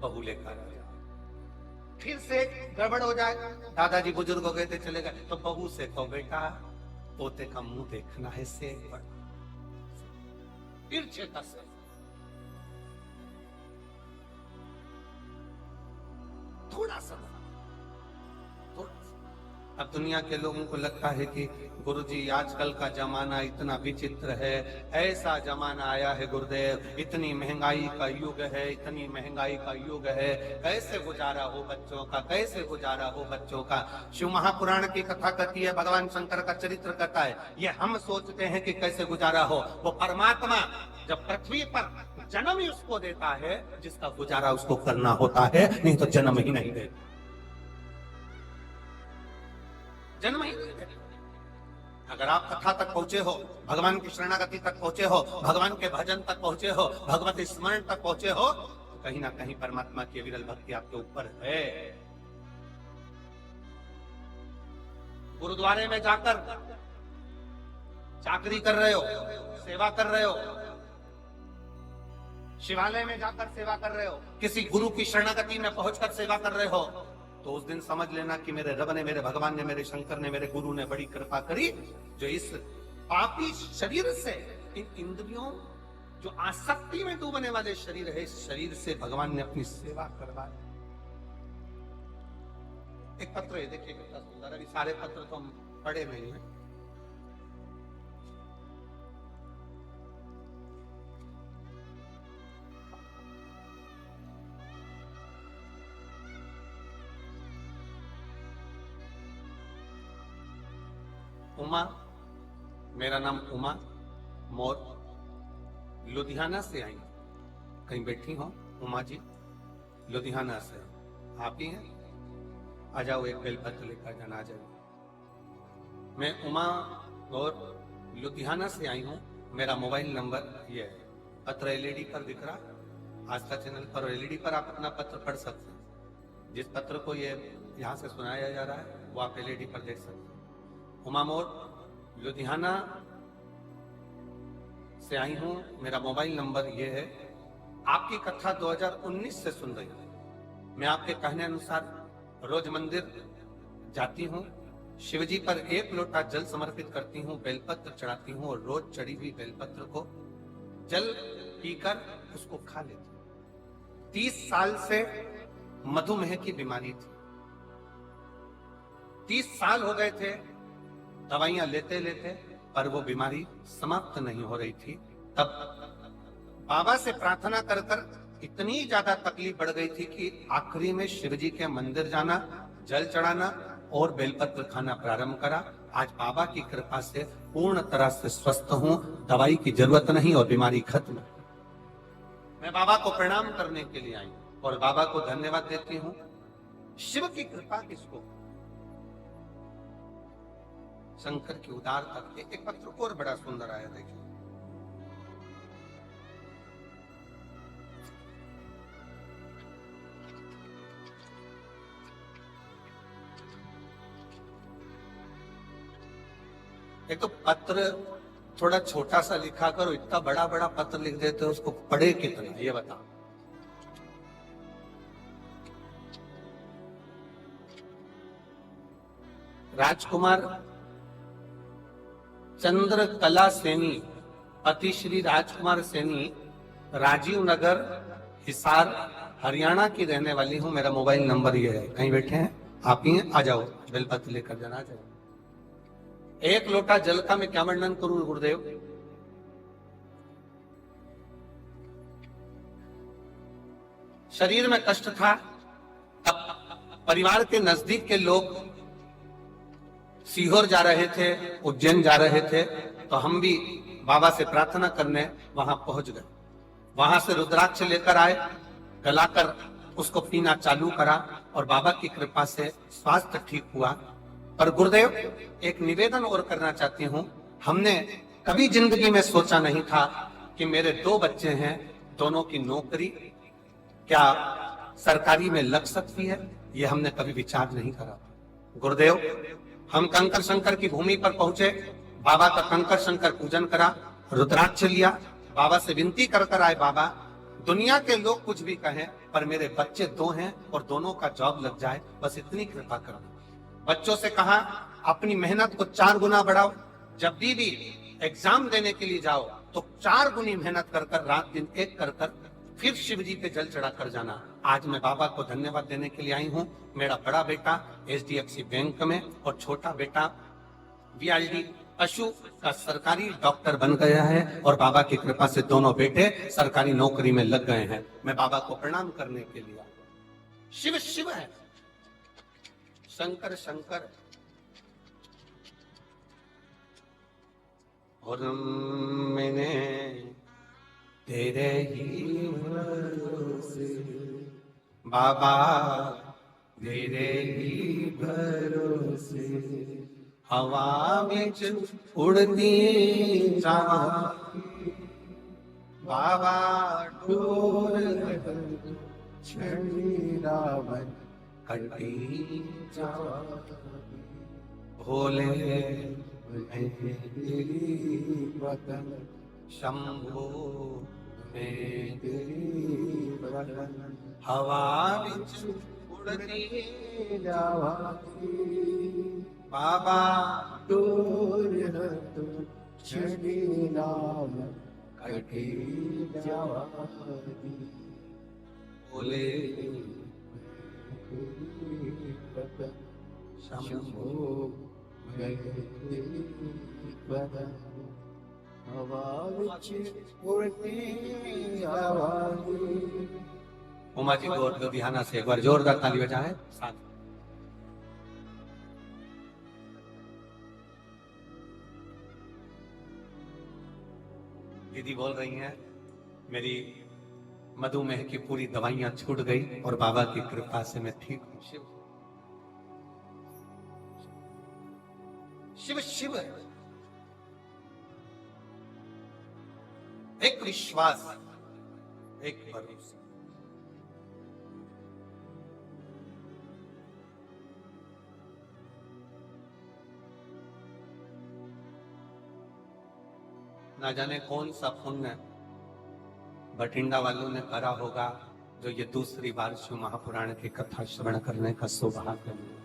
बहू लेकर आ जाओ। फिर सेठ गड़बड़ हो जाए, दादाजी बुजुर्ग हो गए थे चले गए, तो बहू से कहो बेटा पोते का मुंह देखना है, सेठ पर। फिर 6 का सेठ। थोड़ा सा। अब दुनिया के लोगों को लगता है कि गुरुजी आजकल का जमाना इतना विचित्र है, ऐसा जमाना आया है गुरुदेव, इतनी महंगाई का युग है, इतनी महंगाई का युग है, कैसे गुजारा हो बच्चों का, कैसे गुजारा हो बच्चों का। शिव महापुराण की कथा कहती है, भगवान शंकर का चरित्र कहता है, ये हम सोचते हैं कि कैसे गुजारा हो, वो परमात्मा जब पृथ्वी पर जन्म ही उसको देता है जिसका गुजारा उसको करना होता है, नहीं तो जन्म ही नहीं देता, जन्म ही नहीं देता। अगर आप कथा तक पहुंचे हो, भगवान की शरणागति तक पहुंचे हो, भगवान के भजन तक पहुंचे हो, भगवत स्मरण तक पहुंचे हो, तो कहीं ना कहीं परमात्मा की विरल भक्ति आपके ऊपर है। गुरुद्वारे में जाकर चाकरी कर रहे हो, सेवा कर रहे हो, शिवालय में जाकर सेवा कर रहे हो, किसी गुरु की शरणागति में पहुंचकर सेवा कर रहे हो, तो उस दिन समझ लेना कि मेरे रब ने, मेरे भगवान ने, मेरे शंकर ने, मेरे गुरु ने बड़ी कृपा करी, जो इस पापी शरीर से, इन इंद्रियों, जो आसक्ति में डूबने वाले शरीर है, इस शरीर से भगवान ने अपनी सेवा करवाई। एक पत्र है, देखिए कितना सुंदर। अभी सारे पत्र तो हम पढ़े नहीं हैं। उमा, मेरा नाम उमा मोर, लुधियाना से आई। कहीं बैठी हो उमा जी? लुधियाना से आप ही हैं? आ जाओ, एक बेलपत्र लेकर जाना, आ जाओ। मैं उमा और लुधियाना से आई हूँ। मेरा मोबाइल नंबर ये है। पत्र एलईडी पर दिख रहा, आस्था चैनल पर एलईडी पर आप अपना पत्र पढ़ सकते हैं। जिस पत्र को ये यहाँ से सुनाया जा रहा है वो आप एलईडी पर देख सकते हैं। उमा मोर, लुधियाना से आई हूँ। मेरा मोबाइल नंबर ये है। आपकी कथा 2019 से सुन रही हूँ। मैं आपके कहने अनुसार रोज मंदिर जाती हूँ, शिवजी पर 1 लोटा जल समर्पित करती हूँ, बेलपत्र चढ़ाती हूँ और रोज चढ़ी हुई बेलपत्र को जल पीकर उसको खा लेती हूँ। 30 साल से मधुमेह की बीमारी थी। 30 साल हो गए थे दवाइयां लेते लेते, पर वो बीमारी समाप्त नहीं हो रही थी। तब बाबा से प्रार्थना कर कर इतनी ज्यादा तकलीफ बढ़ गई थी कि आखिरी में शिवजी के मंदिर जाना, जल चढ़ाना और बेलपत्र खाना प्रारंभ करा। आज बाबा की कृपा से पूर्ण तरह से स्वस्थ हूं, दवाई की जरूरत नहीं और बीमारी खत्म। मैं बाबा को प्रणाम करने के लिए आई और बाबा को धन्यवाद देती हूँ। शिव की कृपा किसको? शंकर की उदार तक। एक पत्र और बड़ा सुंदर आया, देखिए। एक तो पत्र थोड़ा छोटा सा लिखा करो, इतना बड़ा बड़ा पत्र लिख देते हो, उसको पढ़े कितना, ये बताओ। राजकुमार चंद्र कला सैनी, पति श्री राजकुमार सैनी, राजीव नगर, हिसार, हरियाणा की रहने वाली हूं। मेरा मोबाइल नंबर ये है। कहीं बैठे हैं आप ही हैं? आ जाओ, बेलपत्र लेकर जाना, आ जाओ। 1 लोटा जल का मैं क्या वर्णन करूं गुरुदेव? शरीर में कष्ट था, तब परिवार के नजदीक के लोग सीहोर जा रहे थे, उज्जैन जा रहे थे, तो हम भी बाबा से प्रार्थना करने वहां पहुंच गए। वहां से रुद्राक्ष लेकर आए, गलाकर उसको पीना चालू करा और बाबा की कृपा से स्वास्थ्य ठीक हुआ। पर गुरुदेव, एक निवेदन और करना चाहती हूँ। हमने कभी जिंदगी में सोचा नहीं था कि मेरे 2 बच्चे हैं, दोनों की नौकरी क्या सरकारी में लग सकती है, ये हमने कभी विचार नहीं करा। गुरुदेव, हम कंकर शंकर की भूमि पर पहुंचे, बाबा का कंकर शंकर पूजन करा, रुद्राक्ष लिया, बाबा से विनती कर कर आए, बाबा दुनिया के लोग कुछ भी कहें पर मेरे बच्चे 2 हैं और दोनों का जॉब लग जाए, बस इतनी कृपा करो। बच्चों से कहा अपनी मेहनत को 4 गुना बढ़ाओ, जब भी एग्जाम देने के लिए जाओ तो 4 गुनी मेहनत कर कर, रात दिन एक कर कर फिर शिव जी पे जल चढ़ा कर जाना। आज मैं बाबा को धन्यवाद देने के लिए आई हूँ। मेरा बड़ा बेटा HDFC बैंक में और छोटा बेटा VRD पशु का सरकारी डॉक्टर बन गया है और बाबा की कृपा से दोनों बेटे सरकारी नौकरी में लग गए हैं। मैं बाबा को प्रणाम करने के लिए। शिव शिव है, शंकर शंकर। और मैंने तेरे ही भरोसे बाबा, तेरे ही भरोसे हवा में उड़ती बाबा डोर छड़ी रावण कटी जाती, भोले तेरी वतन शंभू में तेरी वतन हवा विच उड़ती जावागी बाबा दूर तो छड़ी नाम कटी जावागी बोले शंभो बदन हवा विच उड़ती आवागी उमा जी को लुधियाना से एक बार जोरदार ताली बजाएं साथ। दीदी बोल रही हैं मेरी मधुमेह की पूरी दवाइयां छूट गई और बाबा की कृपा से मैं ठीक हूं। शिव शिव शिव एक विश्वास, एक भरोसा। ना जाने कौन सा पुण्य बठिंडा वालों ने करा होगा जो ये दूसरी बार शिव महापुराण की कथा श्रवण करने का सौभाग्य मिला।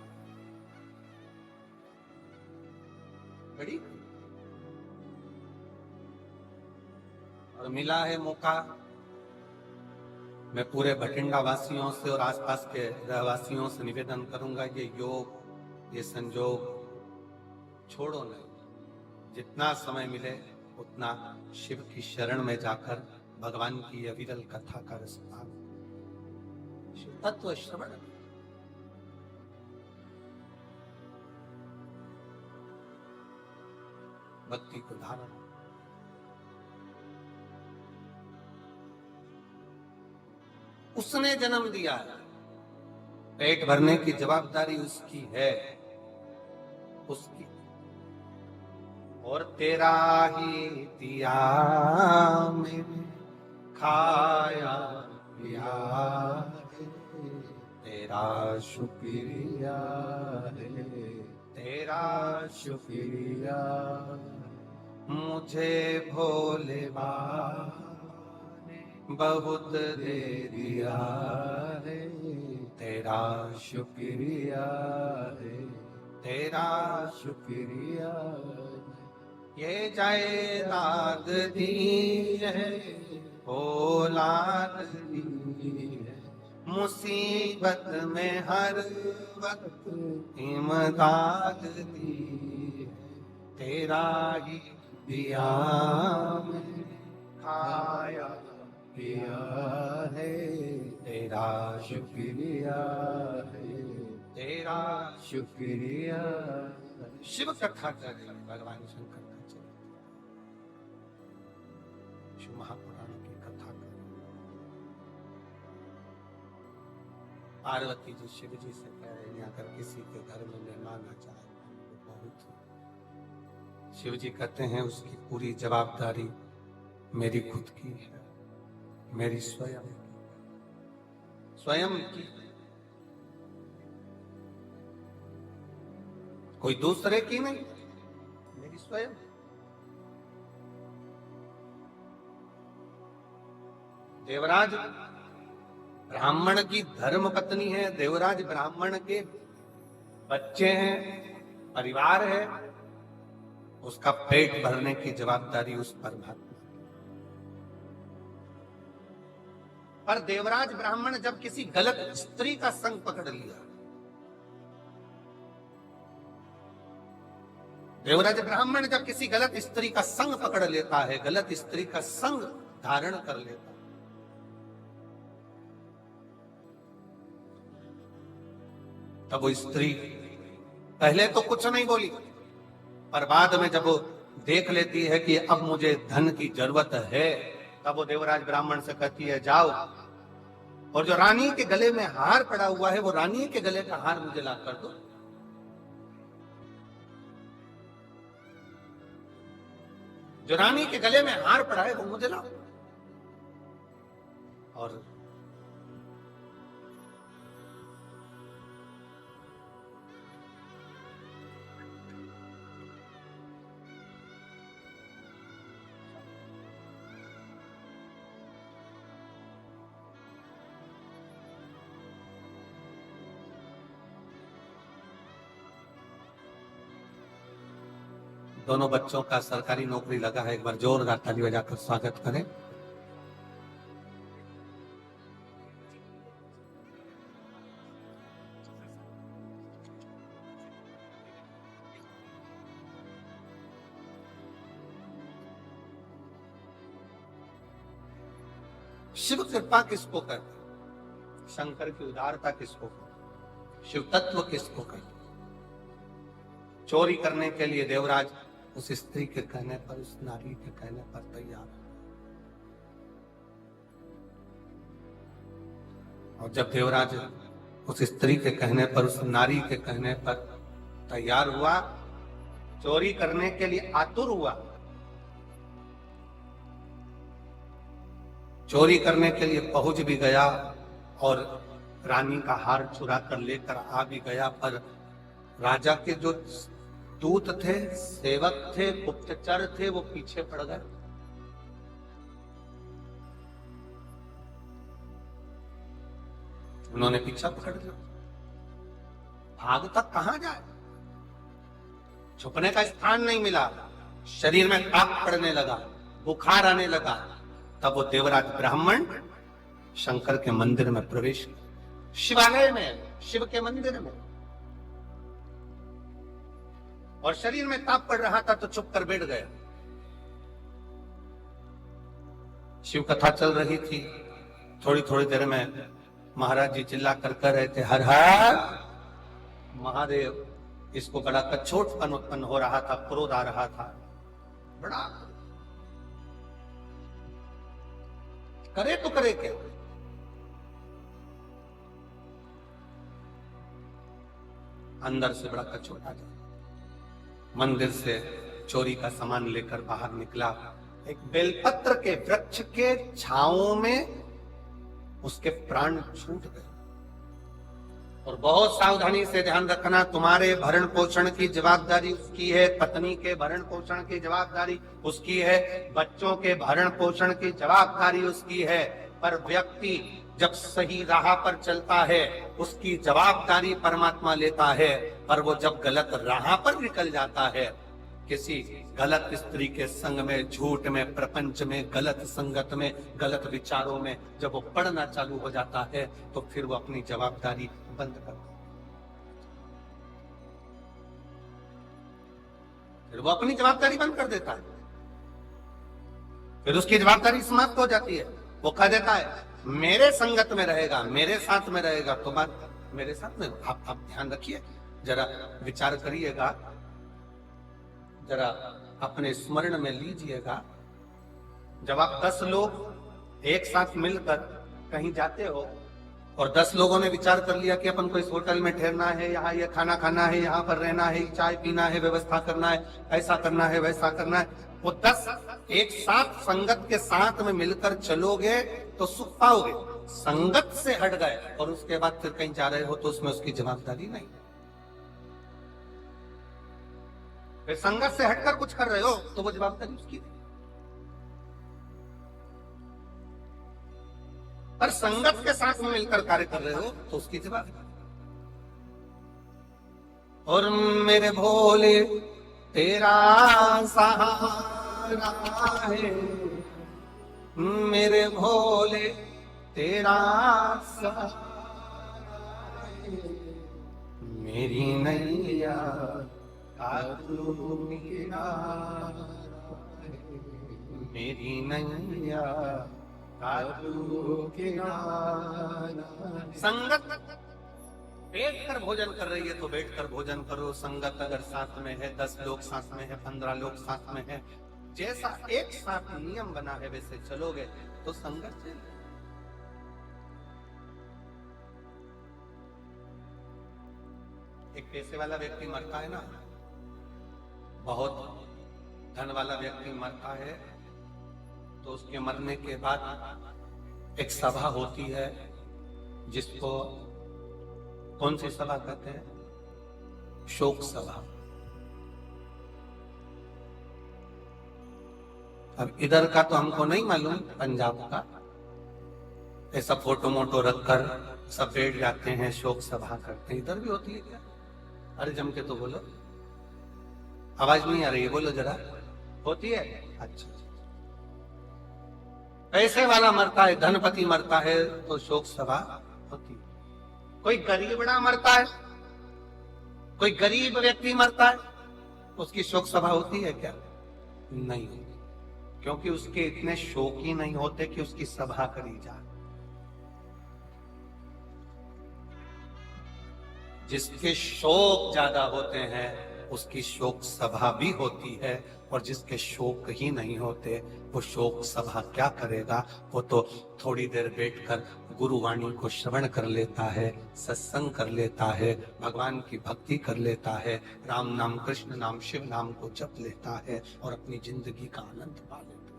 बड़ी और मिला है मौका। मैं पूरे बठिंडा वासियों से और आसपास के रहवासियों से निवेदन करूंगा, ये योग, ये संजोग छोड़ो नहीं। जितना समय मिले उतना शिव की शरण में जाकर भगवान की अविरल कथा का रसपान, शिव तत्व श्रवण, भक्ति को धारण। उसने जन्म दिया है, पेट भरने की जवाबदारी उसकी है, उसकी। और तेरा ही दिया मैंने खाया पिया है, तेरा शुक्रिया है तेरा शुक्रिया मुझे भोले बाबा ने बहुत दे दिया है तेरा शुक्रिया है तेरा शुक्रिया ये जायदाद दी है औलाद दी है, मुसीबत में हर वक्त इमदाद दी है, तेरा ही दिया मैंने खाया पिया है तेरा शुक्रिया है तेरा शुक्रिया शिव कथा करें भगवान शंकर का चरित्र, शिव महापुराण की कथा करें। पार्वती जी शिव जी से कह रही हैं अगर किसी के घर में मेहमान आ जाए तो बहुत, शिव जी कहते हैं उसकी पूरी जवाबदारी मेरी खुद की है, मेरी स्वयं की, कोई दूसरे की नहीं, मेरी स्वयं। देवराज ब्राह्मण की धर्म पत्नी है, देवराज ब्राह्मण के बच्चे हैं, परिवार है, उसका पेट भरने की जवाबदारी उस परमात्मा। पर देवराज ब्राह्मण जब किसी गलत स्त्री का संग पकड़ लिया, देवराज ब्राह्मण जब किसी गलत स्त्री का संग पकड़ लेता है, गलत स्त्री का संग धारण कर लेता है, तब वो स्त्री पहले तो कुछ नहीं बोली, पर बाद में जब वो देख लेती है कि अब मुझे धन की जरूरत है, तब वो देवराज ब्राह्मण से कहती है जाओ और जो रानी के गले में हार पड़ा हुआ है वो रानी के गले का हार मुझे ला कर दो। जो रानी के गले में हार पड़ा है वो मुझे लाओ। और दोनों बच्चों का सरकारी नौकरी लगा है। एक बार जोरदार ताली बजाकर स्वागत करें। शिव कृपा किसको कहते हैं? शंकर की उदारता किसको कहते हैं? शिव तत्व किसको कहते हैं? चोरी करने के लिए देवराज उस स्त्री के कहने पर, उस नारी के कहने पर तैयार, और जब देवराज उस स्त्री के कहने पर, उस नारी के कहने पर तैयार हुआ, चोरी करने के लिए आतुर हुआ, चोरी करने के लिए पहुंच भी गया और रानी का हार चुरा कर लेकर आ भी गया, पर राजा के जो दूत थे, सेवक थे, गुप्तचर थे, वो पीछे पड़ गए। उन्होंने पीछा पकड़ लिया। भाग तक कहां जाए, छुपने का स्थान नहीं मिला, शरीर में ताप पड़ने लगा, बुखार आने लगा। तब वो देवराज ब्राह्मण शंकर के मंदिर में प्रवेश किया, शिवालय में, शिव के मंदिर में, और शरीर में ताप पड़ रहा था तो चुप कर बैठ गया। शिव कथा चल रही थी। थोड़ी थोड़ी देर में महाराज जी चिल्ला कर कह रहे थे, हर हर महादेव। इसको बड़ा कछोटपन उत्पन्न हो रहा था, क्रोध आ रहा था, बड़ा करे तो करे क्या। अंदर से बड़ा कछोटा था। मंदिर से चोरी का सामान लेकर बाहर निकला। एक बेलपत्र के वृक्ष के छांव में उसके प्राण छूट गए। और बहुत सावधानी से ध्यान रखना, तुम्हारे भरण पोषण की जवाबदारी उसकी है, पत्नी के भरण पोषण की जवाबदारी उसकी है, बच्चों के भरण पोषण की जवाबदारी उसकी है। पर व्यक्ति जब सही राह पर चलता है उसकी जवाबदारी परमात्मा लेता है, पर वो जब गलत राह पर निकल जाता है, किसी गलत स्त्री के संग में, झूठ में, प्रपंच में, गलत संगत में, गलत विचारों में जब वो पढ़ना चालू हो जाता है तो फिर वो अपनी जवाबदारी बंद कर देता है। फिर वो अपनी जवाबदारी बंद कर देता है, फिर उसकी जवाबदारी समाप्त हो जाती है। वो कह देता है मेरे संगत में रहेगा, मेरे साथ में रहेगा, तो बात मेरे साथ में। आप ध्यान रखिए, जरा विचार करिएगा, जरा अपने स्मरण में लीजिएगा। जब आप 10 लोग एक साथ मिलकर कहीं जाते हो और 10 लोगों ने विचार कर लिया कि अपन को इस होटल में ठहरना है, यहाँ ये खाना खाना है, यहाँ पर रहना है, चाय पीना है, व्यवस्था करना है, ऐसा करना है, वैसा करना है, वो 10 एक साथ संगत के साथ में मिलकर चलोगे तो सुख पाओगे। संगत से हट गए और उसके बाद फिर कहीं जा रहे हो तो उसमें उसकी जवाबदारी नहीं। फिर संगत से हटकर कुछ कर रहे हो तो वो जवाबदारी उसकी नहीं। पर संगत के साथ में मिलकर कार्य कर रहे हो तो उसकी जवाबदारी। और मेरे भोले तेरा सहारा है, मेरे भोले तेरा सहारा है, मेरी नैया मेरी नैया। संगत बैठकर भोजन कर रही है तो बैठकर भोजन करो। संगत अगर साथ में है, 10 लोग साथ में है, 15 लोग साथ में है, जैसा एक साथ नियम बना है वैसे चलोगे तो संगत चल। एक पैसे वाला व्यक्ति मरता है ना, बहुत धन वाला व्यक्ति मरता है तो उसके मरने के बाद एक सभा होती है, जिसको कौन सी सभा कहते हैं? शोक सभा। अब इधर का तो हमको नहीं मालूम, पंजाब का ऐसा फोटो मोटो रखकर सब बैठ जाते हैं, शोक सभा करते हैं। इधर भी होती है क्या? अरे जम के तो बोलो। आवाज नहीं आ रही है, बोलो जरा। होती है? अच्छा। पैसे वाला मरता है, धनपति मरता है तो शोक सभा होती है। कोई गरीबड़ा मरता है, कोई गरीब व्यक्ति मरता है, उसकी शोक सभा होती है क्या? नहीं होती, क्योंकि उसके इतने शोक ही नहीं होते कि उसकी सभा करी जाए। जिसके शोक ज्यादा होते हैं उसकी शोक सभा भी होती है, और जिसके शोक ही नहीं होते वो शोक सभा क्या करेगा? वो तो थोड़ी देर बैठकर गुरुवाणी को श्रवण कर लेता है, सत्संग कर लेता है, भगवान की भक्ति कर लेता है, राम नाम, कृष्ण नाम, शिव नाम को जप लेता है और अपनी जिंदगी का आनंद पा लेता है।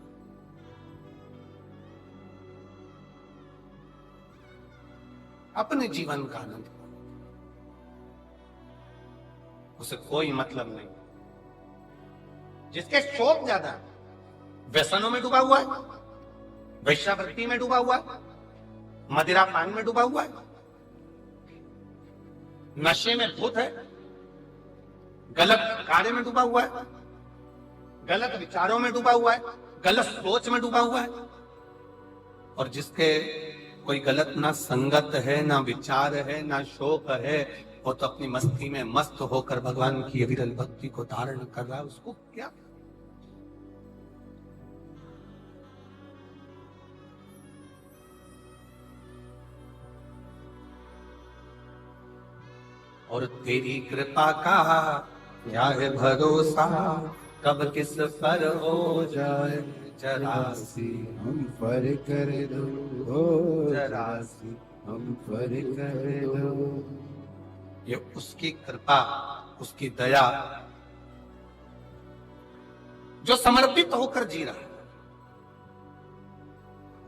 अपने जीवन का आनंद पा लेता है। उसे कोई मतलब नहीं। जिसके शोक ज्यादा है, व्यसनों में डूबा हुआ है, वेश्यावृत्ति में डूबा हुआ है, मदिरा पान में डूबा हुआ है, नशे में धुत है, गलत कार्य में डूबा हुआ है, गलत विचारों में डूबा हुआ है, गलत सोच में डूबा हुआ है, और जिसके कोई गलत ना संगत है, ना विचार है, ना शोक है, वो तो अपनी मस्ती में मस्त होकर भगवान की अविरल भक्ति को धारण कर रहा है। उसको क्या? और तेरी कृपा का क्या है भरोसा, कब किस पर हो जाए जरासी हम पर कर दो, ओ जरासी हम पर कर दो। ये उसकी कृपा, उसकी दया, जो समर्पित होकर जी रहा है,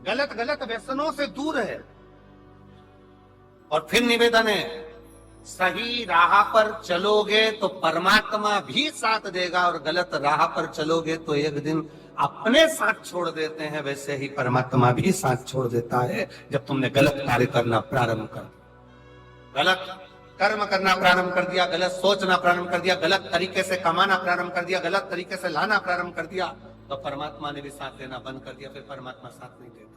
गलत गलत व्यसनों से दूर है। और फिर निवेदन है, सही राह पर चलोगे तो परमात्मा भी साथ देगा, और गलत राह पर चलोगे तो एक दिन अपने साथ छोड़ देते हैं। वैसे ही परमात्मा भी साथ छोड़ देता है जब तुमने गलत कार्य करना प्रारंभ कर दिया, गलत कर्म करना प्रारंभ कर दिया, गलत सोचना प्रारंभ कर दिया, गलत तरीके से कमाना प्रारंभ कर दिया, गलत तरीके से लाना प्रारंभ कर दिया, तो परमात्मा ने भी साथ देना बंद कर दिया। फिर परमात्मा साथ नहीं देता।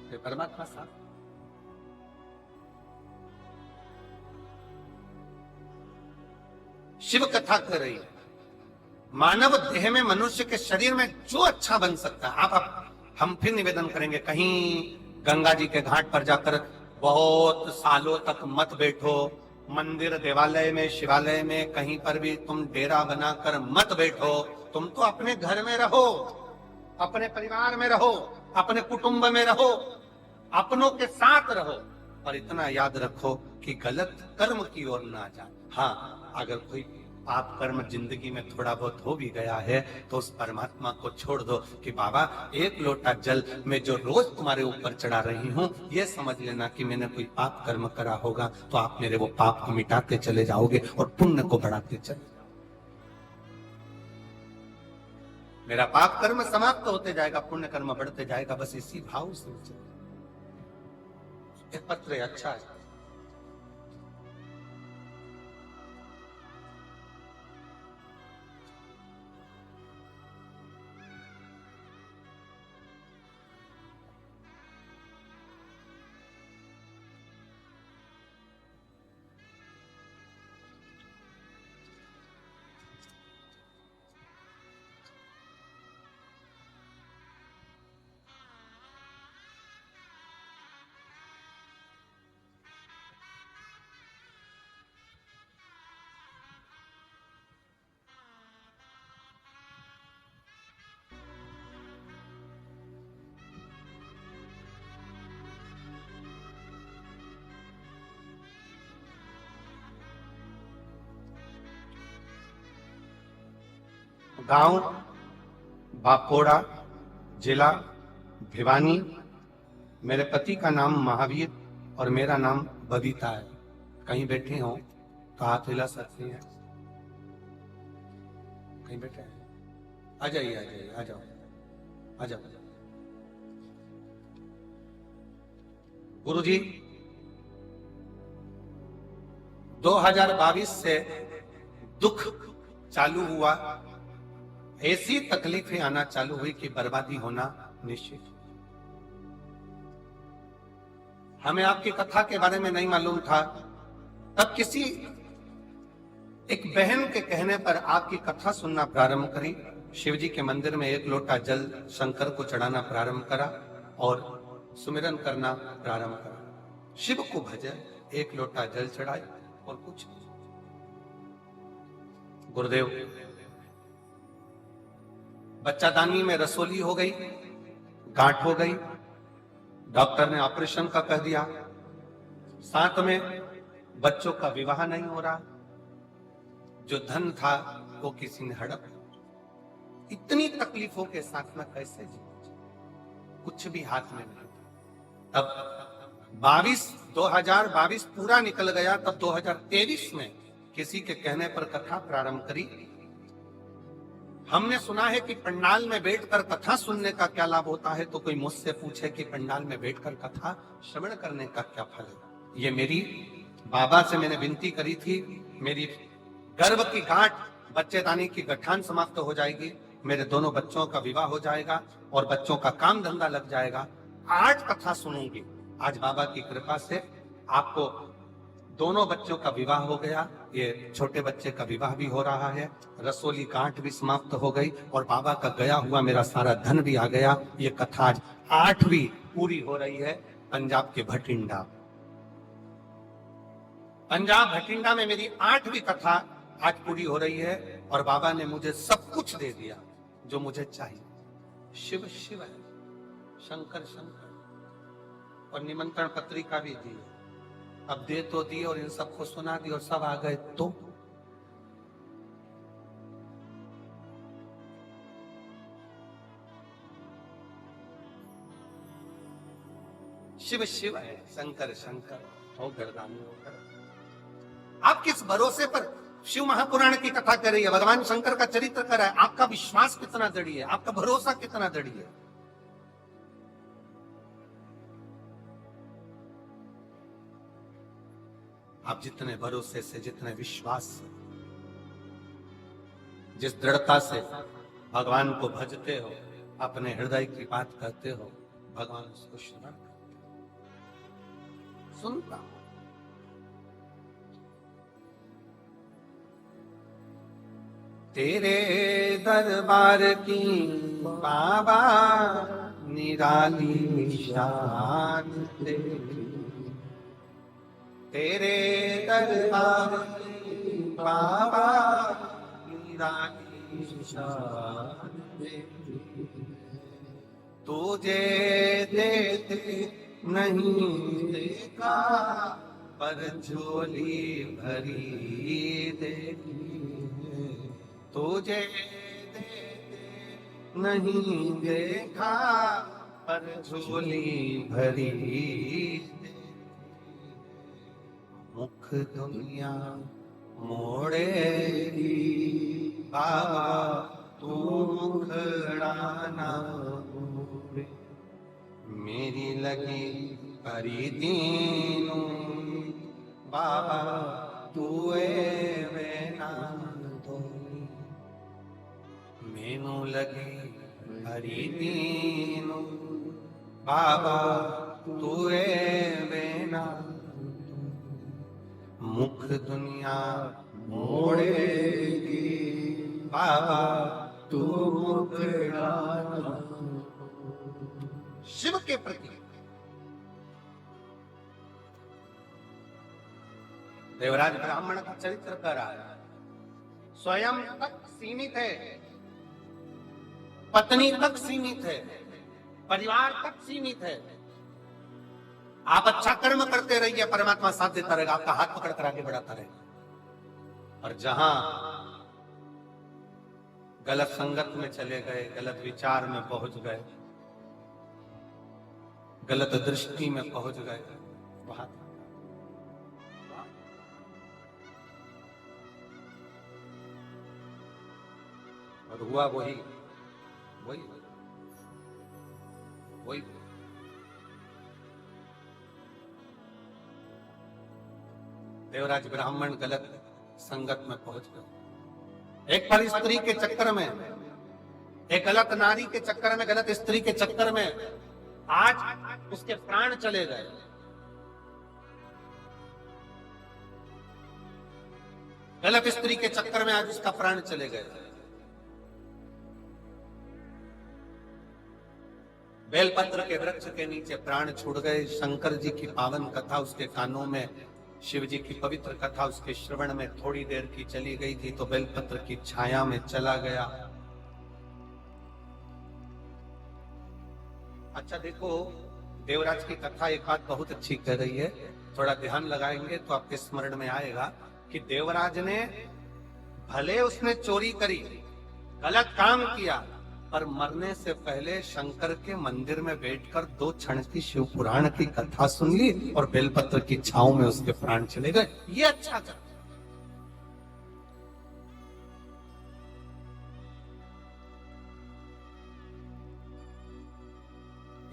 फिर परमात्मा साथ। शिव कथा कर रही है, मानव देह में, मनुष्य के शरीर में जो अच्छा बन सकता है। हम फिर निवेदन करेंगे, कहीं गंगा जी के घाट पर जाकर बहुत सालों तक मत बैठो, मंदिर देवालय में, शिवालय में, कहीं पर भी तुम डेरा बनाकर मत बैठो। तुम तो अपने घर में रहो, अपने परिवार में रहो, अपने कुटुंब में रहो, अपनों के साथ रहो, और इतना याद रखो कि गलत कर्म की ओर ना जाए। हाँ, अगर कोई पाप कर्म जिंदगी में थोड़ा बहुत हो भी गया है तो उस परमात्मा को छोड़ दो कि बाबा, एक लोटा जल मैं जो रोज तुम्हारे ऊपर चढ़ा रही हूँ, ये समझ लेना कि मैंने कोई पाप कर्म करा होगा, तो आप मेरे वो पाप को मिटाते चले जाओगे और पुण्य को बढ़ाते चले। मेरा पाप कर्म समाप्त होते जाएगा, पुण्य कर्म बढ़ते जाएगा। बस इसी भाव से चले। एक पत्र है, अच्छा है। गांव बापोड़ा, जिला भिवानी। मेरे पति का नाम महावीर और मेरा नाम बबीता है। कहीं बैठे हो तो हाथ हिला सकते हैं। कहीं बैठे हैं, आ जाइए, आ जाइए, आ जाओ, आ जाओ। गुरुजी 2022 से दुख चालू हुआ, ऐसी तकलीफें आना चालू हुई कि बर्बादी होना निश्चित। हमें आपकी कथा के बारे में नहीं मालूम था, तब किसी एक बहन के कहने पर आपकी कथा सुनना प्रारंभ करी। शिवजी के मंदिर में एक लोटा जल शंकर को चढ़ाना प्रारंभ करा और सुमिरन करना प्रारंभ करा। शिव को भजे, एक लोटा जल चढ़ाए और कुछ नहीं। गुरुदेव बच्चादानी में रसोली हो गई, गांठ हो गई, डॉक्टर ने ऑपरेशन का कह दिया, साथ में बच्चों का विवाह नहीं हो रहा, जो धन था वो किसी ने हड़प। इतनी तकलीफों के साथ में कैसे जी, कुछ भी हाथ में नहीं था। तब 2022 पूरा निकल गया, तब 2023 में किसी के कहने पर कथा प्रारंभ करी। हमने सुना है कि पंडाल में बैठकर कथा सुनने का क्या लाभ होता है, तो कोई मुझसे पूछे कि पंडाल में बैठकर कथा श्रवण करने का क्या फल है। ये मेरी बाबा से मैंने विनती करी थी, मेरी गर्भ की गांठ, बच्चेदानी की गठान समाप्त हो जाएगी, मेरे दोनों बच्चों का विवाह हो जाएगा और बच्चों का काम धंधा लग जाएगा। 8 कथा सुनूंगी। आज बाबा की कृपा से आपको दोनों बच्चों का विवाह हो गया, ये छोटे बच्चे का विवाह भी हो रहा है, रसोली गांठ भी समाप्त हो गई और बाबा का गया हुआ मेरा सारा धन भी आ गया। ये कथा आज 8वीं पूरी हो रही है पंजाब के भटिंडा। पंजाब भटिंडा में मेरी 8वीं कथा आज पूरी हो रही है और बाबा ने मुझे सब कुछ दे दिया जो मुझे चाहिए। शिव शिव है, शंकर शंकर, और निमंत्रण पत्रिका भी दी। अब दे तो दी और इन सबको सुना दी और सब आ गए तो शिव शिव है, शंकर शंकर, हो गर्दानी होकर। आप किस भरोसे पर शिव महापुराण की कथा कर रही है, भगवान शंकर का चरित्र कर रहा है, आपका विश्वास कितना दृढ़ है, आपका भरोसा कितना दृढ़ है। आप जितने भरोसे से, जितने विश्वास से, जिस दृढ़ता से भगवान को भजते हो, अपने हृदय की बात कहते हो, भगवान उसको श्रवण सुनता हूं। तेरे दरबार की बाबा निराली शान तेरी, तेरे दरबार की बाबा निराली शान तेरी, तुझे देते नहीं देखा पर झोली भरी देखी, तुझे देते नहीं देखा पर झोली भरी देखी। मुख दुनिया मोड़ेगी बाबा तू मुखड़ाना मोड़े, मेरी लगी परी दीनू बाबा तू वेना दो, मेनू लगी परी दीनू बाबा तू वेना, मुख दुनिया मोड़ेगी बाबा तू मुखड़ाना। शिव के प्रति देवराज ब्राह्मण का चरित्र कर रहा है, स्वयं तक सीमित है, पत्नी तक सीमित है, परिवार तक सीमित है। आप अच्छा कर्म करते रहिए, परमात्मा साथ देता रहेगा, आपका हाथ पकड़ कर आगे बढ़ाता रहेगा। और जहां गलत संगत में चले गए, गलत विचार में पहुंच गए, गलत दृष्टि में पहुंच गए, वहां और हुआ वही वही वही देवराज ब्राह्मण गलत संगत में पहुंच गए। एक पर स्त्री के चक्कर में, एक गलत नारी के चक्कर में, गलत स्त्री के चक्कर में आज उसके प्राण चले गए। गलत स्त्री के चक्कर में आज उसका प्राण चले गए। बेलपत्र के वृक्ष के नीचे प्राण छूट गए। शंकर जी की पावन कथा उसके कानों में, शिव जी की पवित्र कथा उसके श्रवण में थोड़ी देर की चली गई थी तो बेलपत्र की छाया में चला गया। अच्छा देखो, देवराज की कथा एक बात बहुत अच्छी कह रही है, थोड़ा ध्यान लगाएंगे तो आपके स्मरण में आएगा कि देवराज ने, भले उसने चोरी करी, गलत काम किया, पर मरने से पहले शंकर के मंदिर में बैठकर 2 क्षण की शिव पुराण की कथा सुन ली और बेलपत्र की छांव में उसके प्राण चले गए। ये अच्छा था।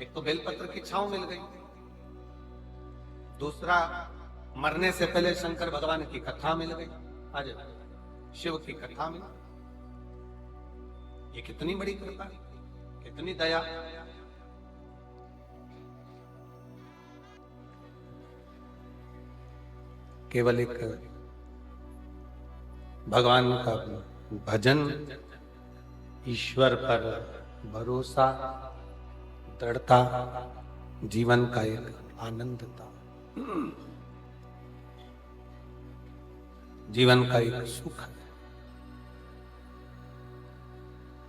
एक तो बेलपत्र की छांव मिल गई, दूसरा मरने से पहले शंकर भगवान की कथा मिल गई, आज शिव की कथा मिली। ये कितनी बड़ी कृपा, कितनी दया। केवल एक भगवान का भजन, ईश्वर पर भरोसा, दृढ़ता जीवन का एक आनंद था, जीवन का एक सुख है।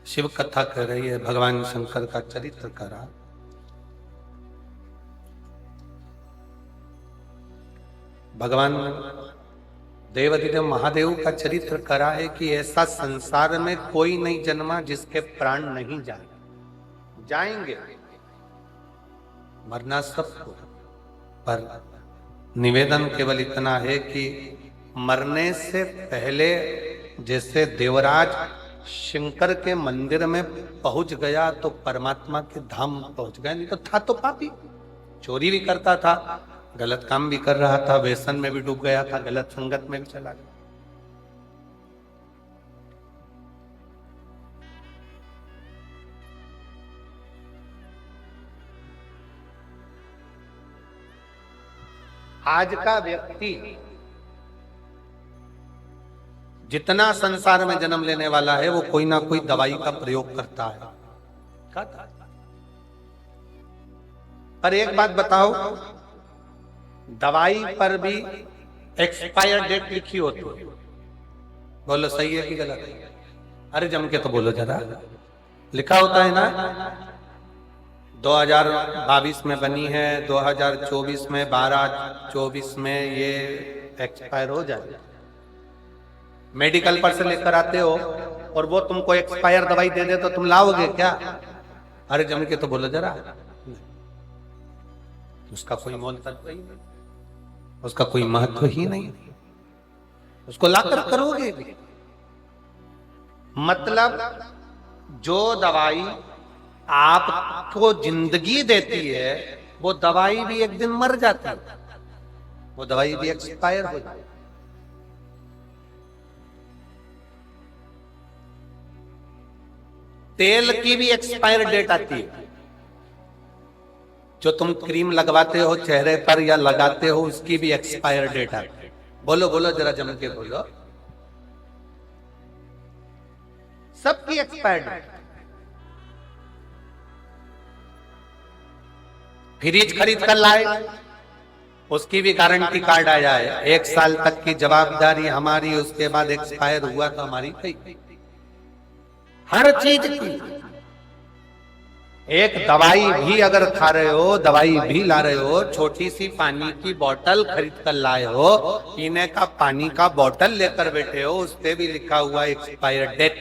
शिव कथा कह रही है, भगवान शंकर का चरित्र करा। भगवान देवाधिदेव महादेव का चरित्र करा है कि ऐसा संसार में कोई नहीं जन्मा जिसके प्राण नहीं जाएंगे। मरना सबको, पर निवेदन केवल इतना है कि मरने से पहले जैसे देवराज शंकर के मंदिर में पहुंच गया तो परमात्मा के धाम पहुंच गया, नहीं तो था तो पापी, चोरी भी करता था, गलत काम भी कर रहा था, व्यसन में भी डूब गया था, गलत संगत में भी चला गया। आज का व्यक्ति जितना संसार में जन्म लेने वाला है वो कोई ना कोई दवाई का प्रयोग करता है। पर एक बात बताओ, दवाई पर भी एक्सपायर डेट लिखी होती है, बोलो सही है कि गलत है? अरे जम के तो बोलो जरा, लिखा होता है ना, 2022 में बनी है, 2024 में 12/24 में ये एक्सपायर हो जाए। मेडिकल पर से लेकर आते हो और वो तुमको एक्सपायर दवाई दे दे तो तुम लाओगे क्या? अरे जम के तो बोलो जरा, उसका कोई मोल तत्व ही नहीं, उसका कोई महत्व ही नहीं, उसको लाकर करोगे भी। मतलब जो दवाई आपको जिंदगी देती है वो दवाई भी एक दिन मर जाती है, वो दवाई भी एक्सपायर हो जाती है। तेल की भी एक्सपायर डेट आती है, जो तुम क्रीम लगवाते हो चेहरे पर या लगाते हो उसकी भी एक्सपायर डेट आती है। बोलो बोलो जरा जम के बोलो, सबकी एक्सपायर डेट। फ्रिज खरीद कर लाए, उसकी भी गारंटी कार्ड आया है, 1 साल तक की जवाबदारी हमारी, उसके बाद एक्सपायर हुआ तो हमारी गई। हर चीज की एक दवाई भी अगर खा रहे हो, दवाई भी ला रहे हो, छोटी सी पानी की बोतल खरीद कर लाए हो, पीने का पानी का बोतल लेकर बैठे हो, उस पे भी लिखा हुआ एक्सपायर डेट।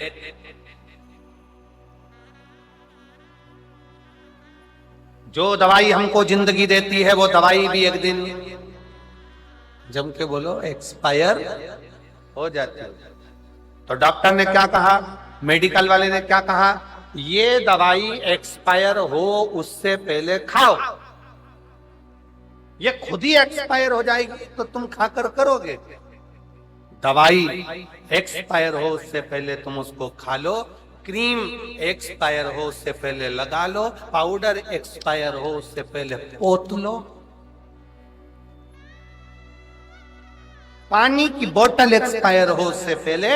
जो दवाई हमको जिंदगी देती है वो दवाई भी एक दिन जम के बोलो एक्सपायर हो जाती है। तो डॉक्टर ने क्या कहा, मेडिकल वाले ने क्या कहा, ये दवाई एक्सपायर हो उससे पहले खाओ। ये खुद ही एक्सपायर हो जाएगी तो तुम खाकर करोगे। दवाई एक्सपायर हो उससे पहले तुम उसको खा लो, क्रीम एक्सपायर हो उससे पहले लगा लो, पाउडर एक्सपायर हो उससे पहले पोत लो, पानी की बोतल एक्सपायर हो उससे पहले,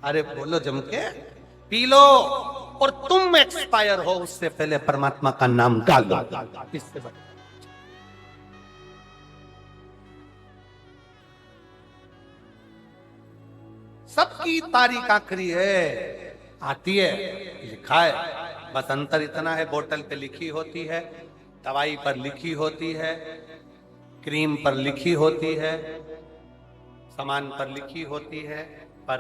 अरे बोलो जम के, पी लो। और तुम एक्सपायर हो उससे पहले परमात्मा का नाम गालो। इससे बड़ा सबकी तारीख आखिरी है, आती है, लिखा है, बस अंतर इतना है, बोतल पे लिखी होती है, दवाई पर लिखी होती है, क्रीम पर लिखी होती है, सामान पर लिखी होती है, पर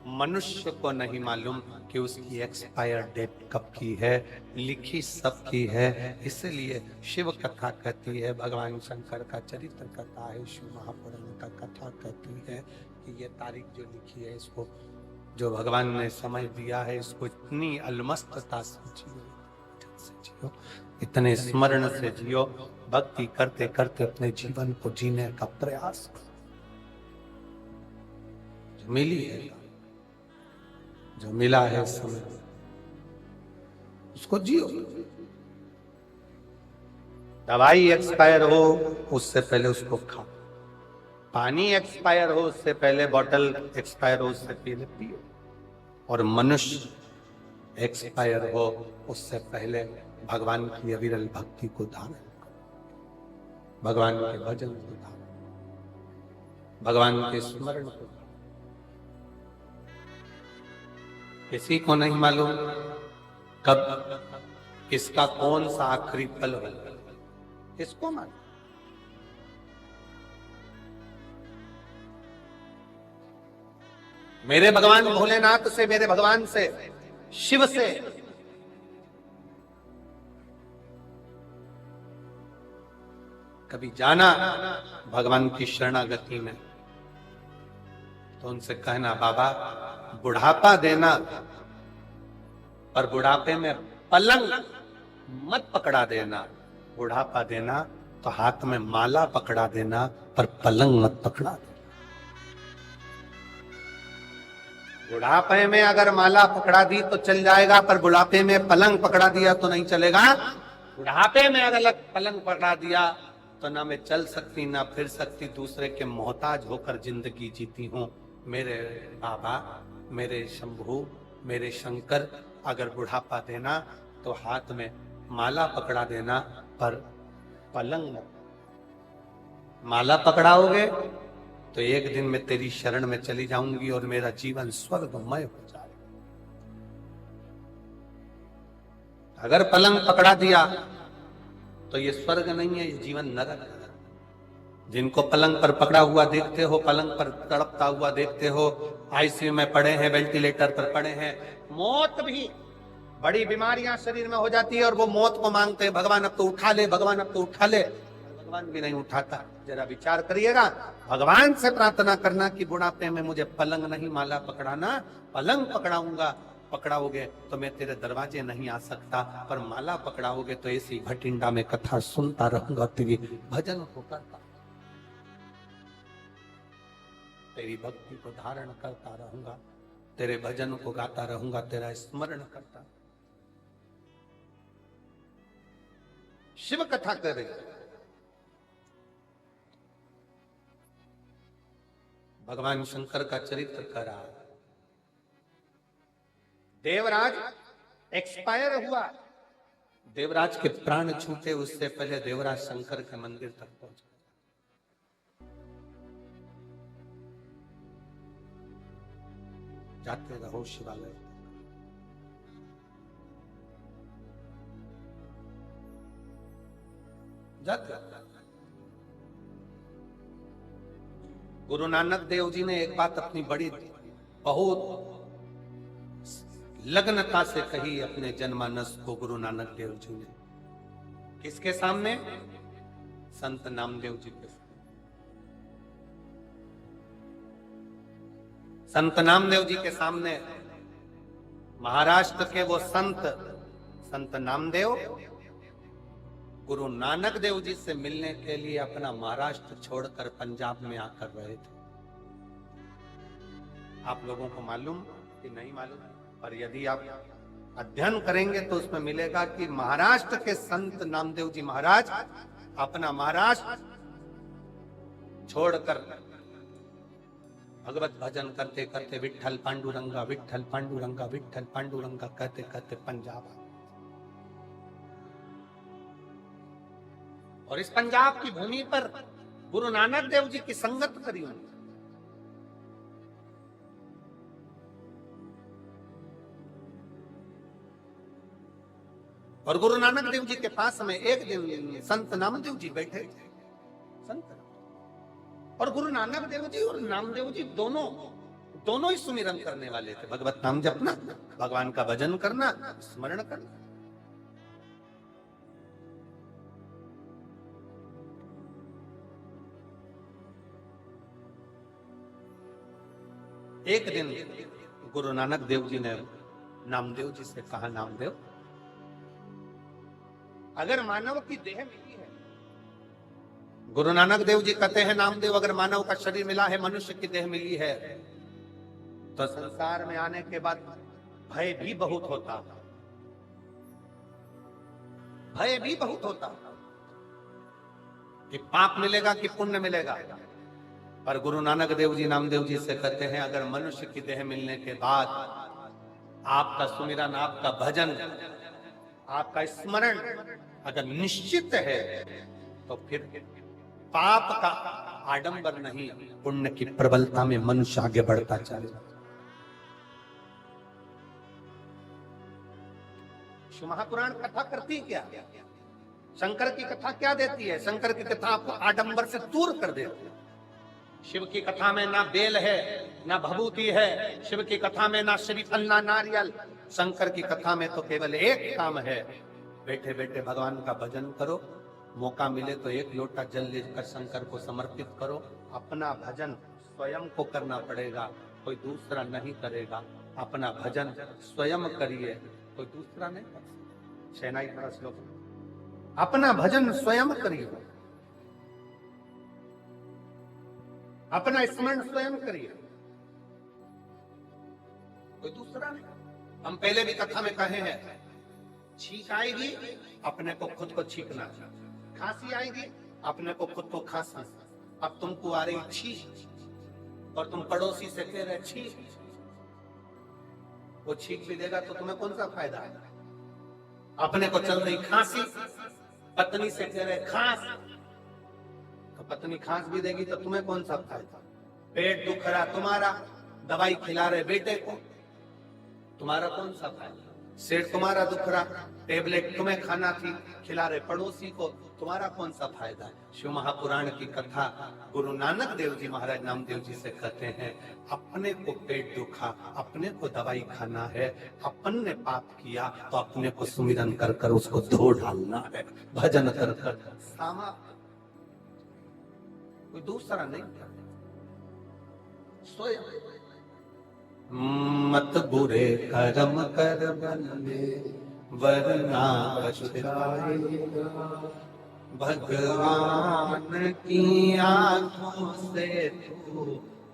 मनुष्य को नहीं मालूम कि उसकी एक्सपायर डेट कब की है। लिखी सबकी है। इसलिए शिव कथा कहती है, भगवान शंकर का चरित्र कहता है, शिव महापुराण का कथा कहती है कि ये तारीख जो लिखी है, इसको जो भगवान ने समय दिया है, इसको इतनी अलमस्तता से जियो, इतने स्मरण से जियो, भक्ति करते करते अपने जीवन को जीने का प्रयास करो। जो मिली है, जो मिला है समय, उसको जियो। दवाई एक्सपायर हो उससे पहले उसको खाओ, पानी एक्सपायर हो उससे पहले, बॉटल एक्सपायर हो उससे पहले पियो, और मनुष्य एक्सपायर हो उससे पहले भगवान की अविरल भक्ति को धारण करो, भगवान के भजन को धारण, भगवान के स्मरण को। किसी को नहीं मालूम कब किसका कौन सा आखिरी पल हो, किसको मालूम? मेरे भगवान भोलेनाथ से, मेरे भगवान से, शिव से कभी जाना भगवान की शरणागति में, तो उनसे कहना, बाबा बुढ़ापा देना, पर बुढ़ापे में पलंग मत पकड़ा देना। बुढ़ापा देना तो हाथ में माला पकड़ा देना, पर पलंग मत पकड़ा देना। बुढ़ापे में अगर माला पकड़ा दी तो चल जाएगा, पर बुढ़ापे में पलंग पकड़ा दिया तो नहीं चलेगा। बुढ़ापे में अगर पलंग पकड़ा दिया तो ना मैं चल सकती ना फिर सकती, दूसरे के मोहताज होकर जिंदगी जीती हूं। मेरे बाबा, मेरे शंभू, मेरे शंकर, अगर बुढ़ापा देना तो हाथ में माला पकड़ा देना, पर पलंग मत। माला पकड़ाओगे तो एक दिन मैं तेरी शरण में चली जाऊंगी और मेरा जीवन स्वर्गमय हो जाएगा। अगर पलंग पकड़ा दिया तो ये स्वर्ग नहीं है, ये जीवन नरक है। जिनको पलंग पर पकड़ा हुआ देखते हो, पलंग पर तड़पता हुआ देखते हो, आईसीयू में पड़े हैं, वेंटिलेटर पर पड़े हैं, मौत भी, बड़ी बीमारियां शरीर में हो जाती है और वो मौत को मांगते हैं, भगवान अब तो उठा ले, भगवान अब तो उठा ले। भगवान भी नहीं उठाता। जरा विचार करिएगा, भगवान से प्रार्थना करना कि बुढ़ापे में मुझे पलंग नहीं माला पकड़ाना, पलंग पकड़ाऊंगा, पकड़ाओगे तो मैं तेरे दरवाजे नहीं आ सकता, पर माला पकड़ाओगे तो ऐसी भटिंडा में कथा सुनता रहूंगा, तेरी भजन को करता, तेरी भक्ति को धारण करता रहूंगा, तेरे भजन को गाता रहूंगा, तेरा स्मरण करता। शिव कथा कर रहे, भगवान शंकर का चरित्र कर रहा। देवराज एक्सपायर हुआ, देवराज के प्राण छूटे उससे पहले देवराज शंकर के मंदिर तक पहुंचा। जाते रहो शिवालय, जाते रहो। गुरु नानक देव जी ने एक बात अपनी बड़ी बहुत लग्नता से कही अपने जनमानस को। गुरु नानक देव जी ने किसके सामने? संत नामदेव जी के सामने। संत नामदेव जी के सामने महाराष्ट्र के वो संत नामदेव गुरु नानक देव जी से मिलने के लिए अपना महाराष्ट्र छोड़कर पंजाब में आकर रहे थे। आप लोगों को मालूम कि नहीं मालूम, पर यदि आप अध्ययन करेंगे तो उसमें मिलेगा कि महाराष्ट्र के संत नामदेव जी महाराज अपना महाराष्ट्र छोड़कर भगवत भजन करते करते विठ्ठल पांडुरंगा विठ्ठल पांडुरंगा विठ्ठल पांडुरंगा कहते कहते पंजाब आ गए। और इस पंजाब की भूमि पर गुरु नानक देव जी की संगत करी उन्होंने। और गुरु नानक देव जी के पास में एक दिन संत नामदेव जी बैठे थे। संत और गुरु नानक देव जी और नामदेव जी दोनों ही सुमिरन करने वाले थे। भगवत नाम जपना, भगवान का भजन करना, स्मरण करना। एक दिन गुरु नानक देव जी ने नामदेव जी से कहा, नामदेव, अगर मानव की देह मिली है, गुरु नानक देव जी कहते हैं, नामदेव, अगर मानव का शरीर मिला है, मनुष्य की देह मिली है, तो संसार में आने के बाद भय भी बहुत होता, भय भी बहुत होता कि पाप मिलेगा कि पुण्य मिलेगा। पर गुरु नानक देव जी नामदेव जी से कहते हैं, अगर मनुष्य की देह मिलने के बाद आपका सुमिरन, आपका भजन, आपका स्मरण अगर निश्चित है, तो फिर पाप का आडंबर नहीं, पुण्य की प्रबलता में मनुष्य आगे बढ़ता चलेगा। शिव महापुराण कथा करती क्या? शंकर की कथा क्या देती है? शंकर की कथा आपको आडंबर से दूर कर देती है। शिव की कथा में ना बेल है, ना भभूति है। शिव की कथा में ना श्रीफल, ना नारियल। शंकर की कथा में तो केवल एक काम है, बैठे बैठे भगवान का भजन करो। मौका मिले तो एक लोटा जल लेकर शंकर को समर्पित करो। अपना भजन स्वयं को करना पड़ेगा, कोई दूसरा नहीं करेगा। अपना भजन स्वयं करिए, कोई दूसरा नहीं कर। शहनाई का श्लोक, अपना भजन स्वयं करिए, अपना स्मरण स्वयं करिए, कोई दूसरा नहीं। हम पहले भी कथा में कहे हैं, छींक आएगी अपने को खुद को छींकना, खांसी आएगी अपने को खुद को खांसना। अब तुमको आ रही छींक और तुम पड़ोसी से कह रहे छींक, वो छींक भी देगा तो तुम्हें कौन सा फायदा है? अपने को चल रही खांसी, पत्नी से कह रहे खांस, तो पत्नी खांस भी देगी तो तुम्हें कौन सा फायदा? पेट दुख रहा तुम्हारा, दवाई खिला रहे बेटे को, तुम्हारा कौन सा फायदा? सिर तुम्हारा दुख रहा, टेबलेट तुम्हें खाना थी, खिला रहे पड़ोसी को, तुम्हारा कौन सा फायदा है? शिव महापुराण की कथा गुरु नानक देव जी महाराज नामदेव जी से कहते हैं, अपने को पेट दुखा, अपने को दवाई खाना है, अपन ने पाप किया तो अपने को सुमिरन कर कर उसको धो डालना है, भजन कर कर सामा, कोई दूसरा नहीं। स्वयं मत बुरे कर्म कर बंदे वरना पछताएगा, भगवान की आंखों से तू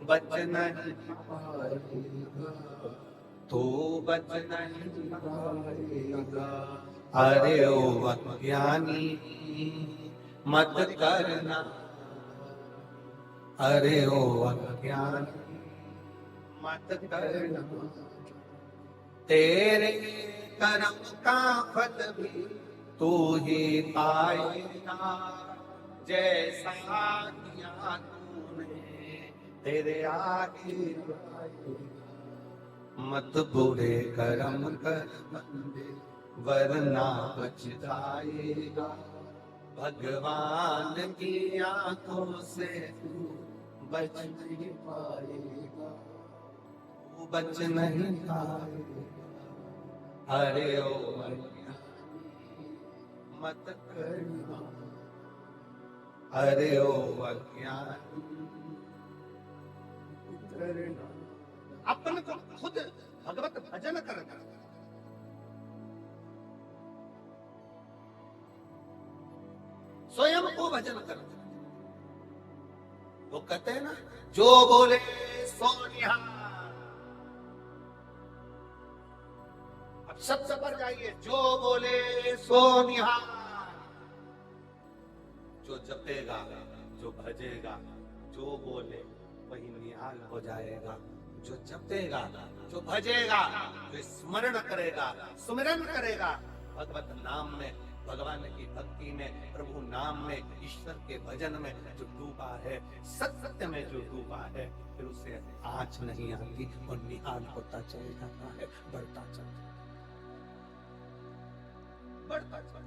बच नहीं पाएगा, तू बच नहीं पाएगा। अरे ओ अज्ञानी मत करना, अरे ओ अज्ञानी मत करना, तेरे कर्म का फल भी तू ही पाएगा, जैसा किया तूने तेरे आगे मत बुरे कर्म कर बंदे वरना पछताएगा, भगवान की आंखों से तू बच नहीं पाएगा, तू बच नहीं पाएगा। अरे ओ मत करना, अरे ओ अज्ञानी करना। अपन को खुद भगवत भजन करना, भजन करते। वो कहते हैं ना, जो बोले सो निहाल। अब शब्द पर जाइए, जो बोले सो निहाल। जो जपेगा, जो भजेगा, जो बोले वही निहाल हो जाएगा। जो जपेगा, जो भजेगा, जो स्मरण करेगा, सुमिरन करेगा भगवत नाम में, भगवान की भक्ति में, प्रभु नाम में, ईश्वर के भजन में जो डूबा है, सत्य में जो डूबा है, फिर उसे आँच नहीं आती और निहाल होता चल जाता है, बढ़ता चल जाता है, बढ़ता चल।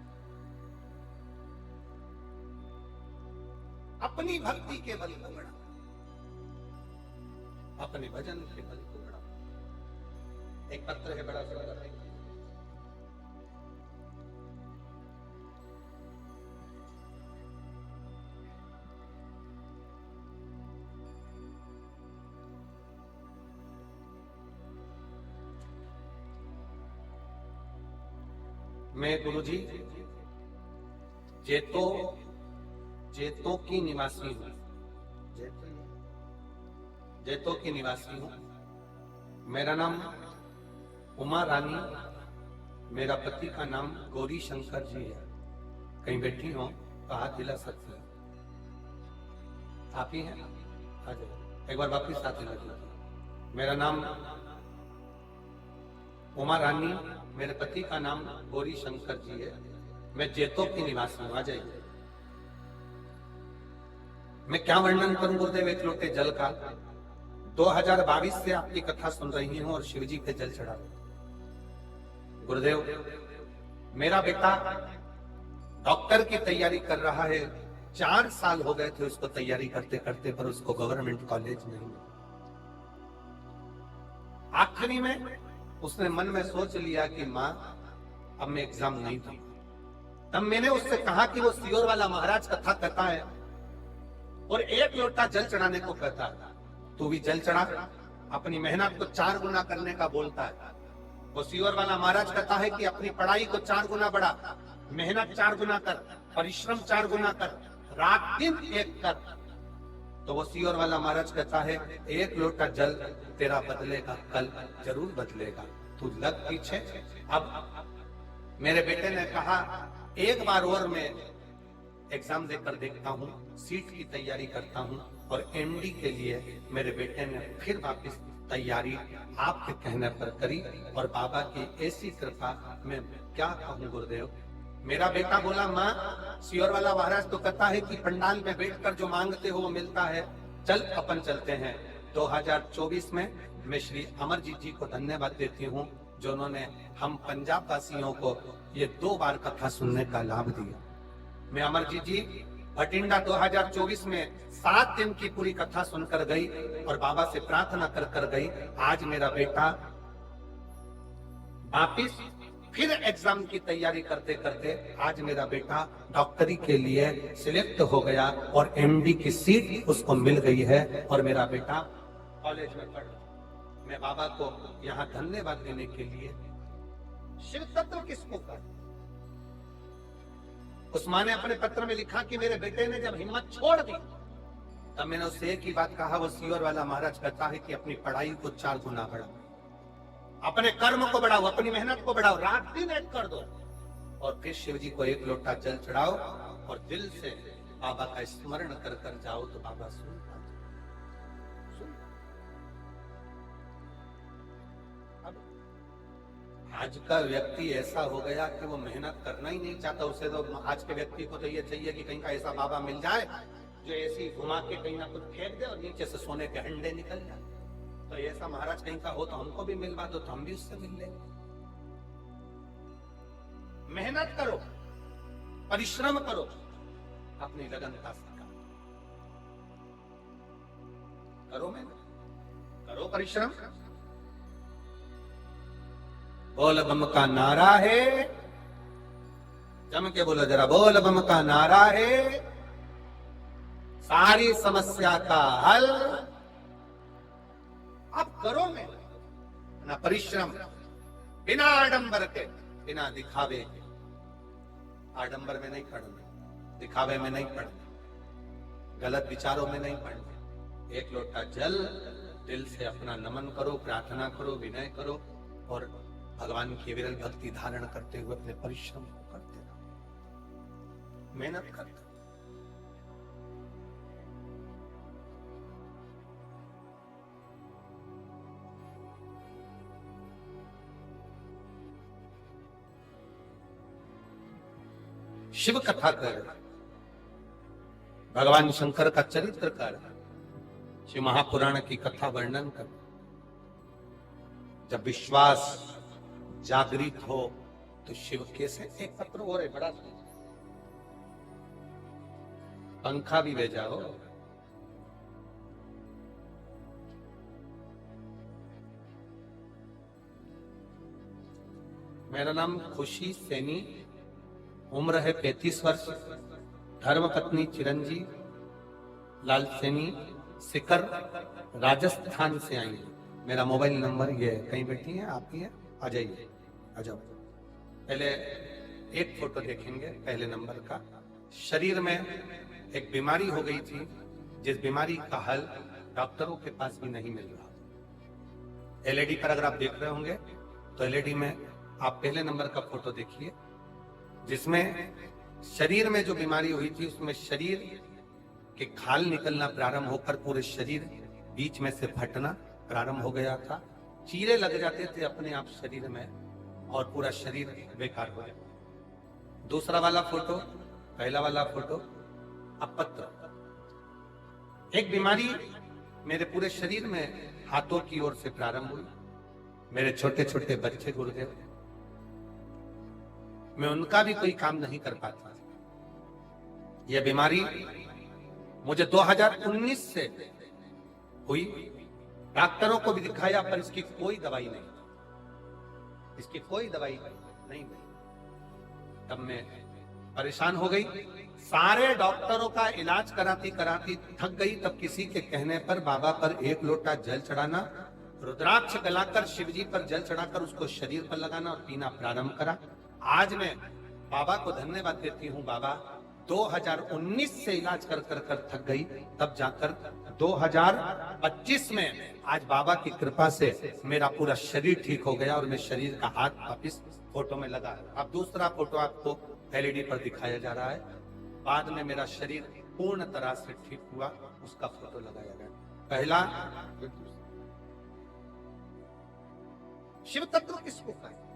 अपनी भक्ति के बल को बढ़ा, अपने भजन के बल को बढ़ा। एक पत्र है बड़ा सुंदर है, मैं गुरुजी जेतो की निवासी हूँ, जेतो की निवासी हूँ। मेरा नाम उमा रानी, मेरा पति का नाम गौरी शंकर जी है। कहीं बैठी हो तो हाथ हिला सकते हैं, आप ही हैं? आ जाओ, एक बार वापिस हाथ हिला दीजिए। मेरा नाम उमा रानी, मेरे पति का नाम गौरी शंकर जी है। मैं जेतो की निवासी हूँ। आ जाइए। मैं क्या वर्णन करूं गुरुदेव एक लोटे जल का। 2022 से आपकी कथा सुन रही हूं और शिव जी पे जल चढ़ा रही हूं। गुरुदेव, मेरा बेटा डॉक्टर की तैयारी कर रहा है। 4 साल हो गए थे उसको तैयारी करते करते, पर उसको गवर्नमेंट कॉलेज नहीं मिला। आखिरी में उसने मन में सोच लिया कि मां अब मैं एग्जाम नहीं दूंगा। तब मैंने उससे कहा कि वो सियोर वाला महाराज कथा कहता है और 1 लोटा जल चढ़ाने को कहता है, तू भी जल चढ़ा। अपनी मेहनत को 4 गुना करने का बोलता है। वो सियोर वाला महाराज कहता है कि अपनी पढ़ाई को 4 गुना बढ़ा, मेहनत 4 गुना कर, परिश्रम 4 गुना कर, रात दिन एक कर। तो वो सियोर वाला महाराज कहता है 1 लोटा जल तेरा बदलेगा, कल जरूर बदलेगा, तू लग पीछे। अब मेरे बेटे ने कहा एक बार और मैं एग्जाम देकर देखता हूँ, सीट की तैयारी करता हूँ। और एमडी के लिए मेरे बेटे ने फिर वापस तैयारी आपके कहने पर करी और बाबा की ऐसी कृपा, मैं क्या कहूँ गुरुदेव। मेरा बेटा बोला माँ, सियोर वाला महाराज तो कहता है कि पंडाल में बैठकर जो मांगते हो वो मिलता है, चल अपन चलते हैं। 2024 में मैं श्री अमरजीत जी को धन्यवाद देती हूँ जो उन्होंने हम पंजाब वासियों को ये 2 बार कथा सुनने का लाभ दिया। मैं अमरजीत जी भटिंडा 2024 में 7 दिन की पूरी कथा सुनकर गई और बाबा से प्रार्थना कर कर गई। आज मेरा बेटा वापिस फिर एग्जाम की तैयारी करते करते आज मेरा बेटा डॉक्टरी के लिए सिलेक्ट हो गया और एमडी की सीट उसको मिल गई है और मेरा बेटा कॉलेज में पढ़ रहा। मैं बाबा को यहाँ धन्यवाद देने के लिए, शिव तत्व किसको कर, उस माँ ने अपने पत्र में लिखा कि मेरे बेटे ने जब हिम्मत छोड़ दी तब मैंने उससे एक ही बात कहा। वो सियोर वाला महाराज कहता है कि अपनी पढ़ाई को 4 गुना बढ़ाओ, अपने कर्म को बढ़ाओ, अपनी मेहनत को बढ़ाओ, रात दिन एक कर दो और फिर शिव जी को 1 लोटा जल चढ़ाओ और दिल से बाबा का स्मरण कर कर जाओ तो बाबा सुन। आज का व्यक्ति ऐसा हो गया कि वो मेहनत करना ही नहीं चाहता। उसे तो आज के व्यक्ति को तो ये चाहिए कि कहीं का ऐसा बाबा मिल जाए जो ऐसी घुमा के कहीं ना कुछ फेंक दे और नीचे से सोने के हंडे निकल जाए। तो ऐसा महाराज कहीं का हो तो हमको भी मिलवा दो तो हम भी उससे मिल लेंगे। मेहनत करो, परिश्रम करो, अपनी लगनता से करो, मेहनत करो, परिश्रम। बोल बम का नारा है, जम के बोलो जरा, बोल बम का नारा है, सारी समस्या का हल। अब करो में ना परिश्रम, बिना आडंबर के, बिना दिखावे के। आडंबर में नहीं पढ़ना, दिखावे में नहीं पढ़ना। गलत विचारों में नहीं पड़ना। एक लोटा जल दिल से अपना नमन करो, प्रार्थना करो, विनय करो और भगवान की विरल भक्ति धारण करते हुए अपने परिश्रम को करते रहो, मेहनत करते रहो। शिव कथा कर, भगवान शंकर का चरित्र कर, शिव महापुराण की कथा वर्णन कर। जब विश्वास जागृत हो तो शिव कैसे एक पत्र और है बड़ा पंखा भी भेजा हो। मेरा नाम खुशी सैनी, उम्र है 35 वर्ष, धर्म पत्नी चिरंजी लाल सैनी, सिकर राजस्थान से आई है। मेरा मोबाइल नंबर ये है। कहीं बैठी हैं आप ही हैं, आ जाइए, आ जाओ। पहले एक फोटो देखेंगे पहले नंबर का। शरीर में एक बीमारी हो गई थी, जिस बीमारी का हल डॉक्टरों के पास भी नहीं मिल रहा। एलईडी पर अगर आप देख रहे होंगे तो एलईडी में आप पहले नंबर का फोटो देखिए, जिसमें शरीर में जो बीमारी हुई थी उसमें शरीर के खाल निकलना प्रारंभ होकर पूरे शरीर बीच में से फटना प्रारंभ हो गया था। चीरे लग जाते थे अपने आप शरीर में और पूरा शरीर बेकार हो गया। दूसरा वाला फोटो, पहला वाला फोटो अपत्र। एक बीमारी मेरे पूरे शरीर में हाथों की ओर से प्रारंभ हुई। मेरे छोटे छोटे बच्चे गुरुदेव, मैं उनका भी कोई काम नहीं कर पाता। यह बीमारी मुझे 2019 से हुई। डॉक्टरों को भी दिखाया पर इसकी कोई दवाई नहीं, इसकी कोई दवाई नहीं। तब मैं परेशान हो गई। सारे डॉक्टरों का इलाज कराती कराती थक गई। तब किसी के कहने पर बाबा पर एक लोटा जल चढ़ाना, रुद्राक्ष गलाकर शिवजी पर जल चढ़ाकर उसको शरीर पर लगाना और पीना प्रारंभ करा। आज मैं बाबा को धन्यवाद देती हूँ। बाबा 2019 से इलाज कर कर कर थक गई, तब जाकर 2025 में आज बाबा की कृपा से मेरा पूरा शरीर ठीक हो गया और मैं शरीर का हाथ वापिस फोटो में लगा। अब दूसरा फोटो आपको एलईडी पर दिखाया जा रहा है। बाद में मेरा शरीर पूर्ण तरह से ठीक हुआ, उसका फोटो लगाया गया। पहला शिव तत्व किसको कहे?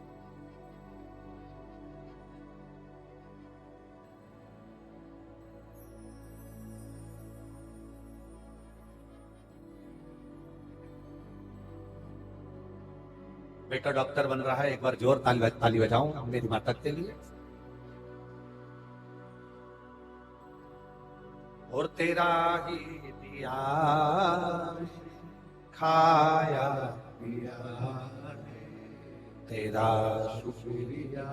बेटा डॉक्टर बन रहा है, एक बार जोर ताली बजाऊं मेरी माता के लिए। और तेरा ही दिया खाया पिया, तेरा शुक्रिया,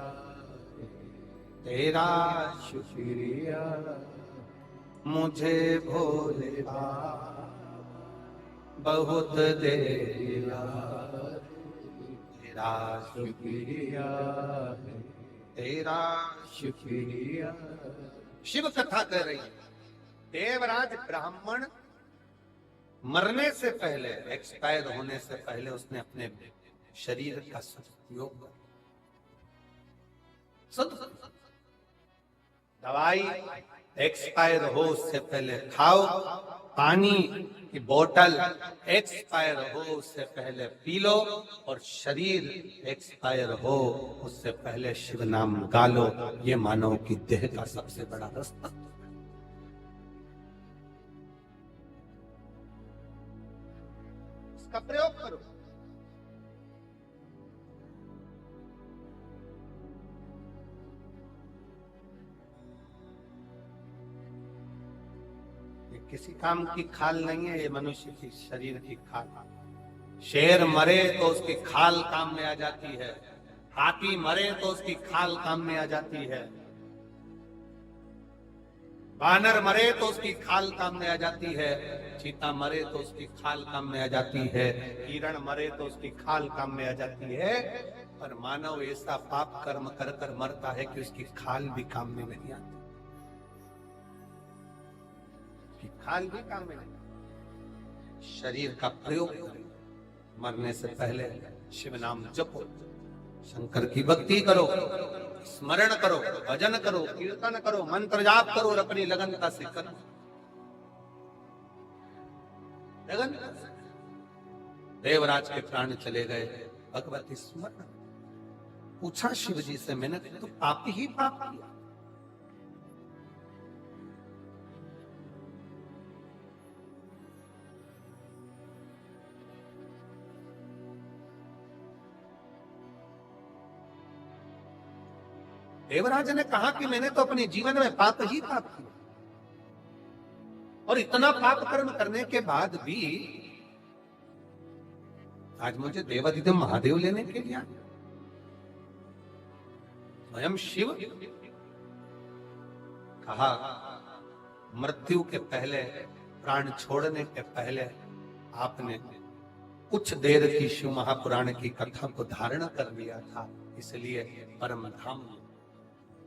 तेरा शुक्रिया मुझे भोले बहुत दे दिया, तेरा शुक्रिया, तेरा शुक्रिया। शिव कथा कर रही है। देवराज ब्राह्मण मरने से पहले, एक्सपायर होने से पहले उसने अपने शरीर का सदुपयोग दवाई एक्सपायर हो उससे पहले खाओ, पानी की बोतल एक्सपायर हो उससे पहले पी लो, और शरीर एक्सपायर हो उससे पहले शिव नाम गा लो। ये मानव की देह का सबसे बड़ा रास्ता। इसका प्रयोग करो। किसी काम की खाल नहीं है, ये मनुष्य की शरीर की खाल। शेर मरे तो उसकी खाल काम में आ जाती है, हाथी मरे तो उसकी खाल काम में आ जाती है, बानर मरे तो उसकी खाल काम में आ जाती है, चीता मरे तो उसकी खाल काम में आ जाती है, हिरण मरे तो उसकी खाल काम में आ जाती है। पर मानव ऐसा पाप कर्म कर कर मरता है कि उसकी खाल भी काम में नहीं आती। कि खाल भी काम में नहीं, शरीर का प्रयोग करें। मरने से पहले शिव नाम जपो, शंकर की भक्ति करो, स्मरण करो, भजन करो, कीर्तन करो, मंत्र जाप करो और अपनी लगन का सिकन लगन। देवराज के प्राण चले गए, भगवती स्मरण। पूछा शिव जी से, मैंने तो पाप ही पाप किया। देवराज ने कहा कि मैंने तो अपने जीवन में पाप ही पाप किया, और इतना पाप कर्म करने के बाद भी आज मुझे देवाधिदेव महादेव लेने के लिए आए। स्वयं शिव कहा, मृत्यु के पहले, प्राण छोड़ने के पहले आपने कुछ देर की शिव महापुराण की कथा को धारण कर लिया था, इसलिए परम धाम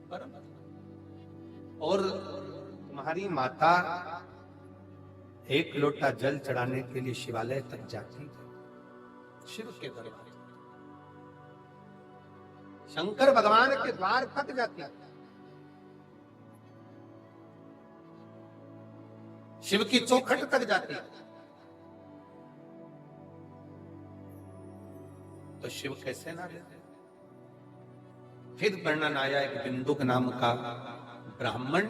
परम। और तुम्हारी माता एक लोटा जल चढ़ाने के लिए शिवालय तक जाती थी, शिव के दरबार, शंकर भगवान के द्वार तक जाती है, शिव की चौखट तक जाती है। तो शिव कैसे ना लेते। फिर वर्णन आया, एक बिंदुक नाम का ब्राह्मण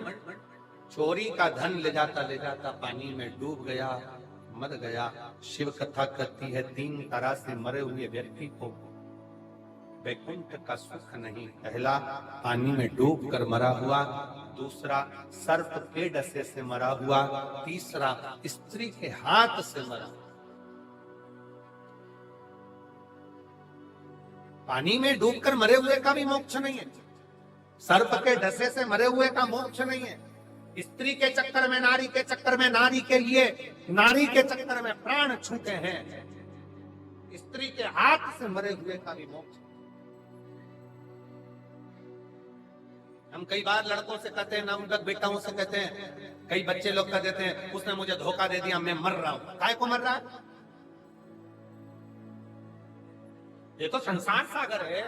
चोरी का धन ले जाता पानी में डूब गया, मर गया। शिव कथा कहती है, 3 तरह से मरे हुए व्यक्ति को वैकुंठ का सुख नहीं। पहला, पानी में डूब कर मरा हुआ। दूसरा, सर्प के डसे से मरा हुआ। तीसरा, स्त्री के हाथ से मरा। पानी में डूबकर मरे हुए का भी मोक्ष नहीं है, सर्प के डसे से मरे हुए का मोक्ष नहीं है, स्त्री के चक्कर में, नारी के चक्कर में, नारी के लिए, नारी के चक्कर में प्राण छूटे हैं, स्त्री के हाथ से मरे हुए का भी मोक्ष। हम कई बार लड़कों से कहते हैं, नवगत बेटाओं से कहते हैं, कई बच्चे लोग कह देते हैं, उसने मुझे धोखा दे दिया, मैं मर रहा हूं। काय को मर रहा है? ये तो संसार सागर है।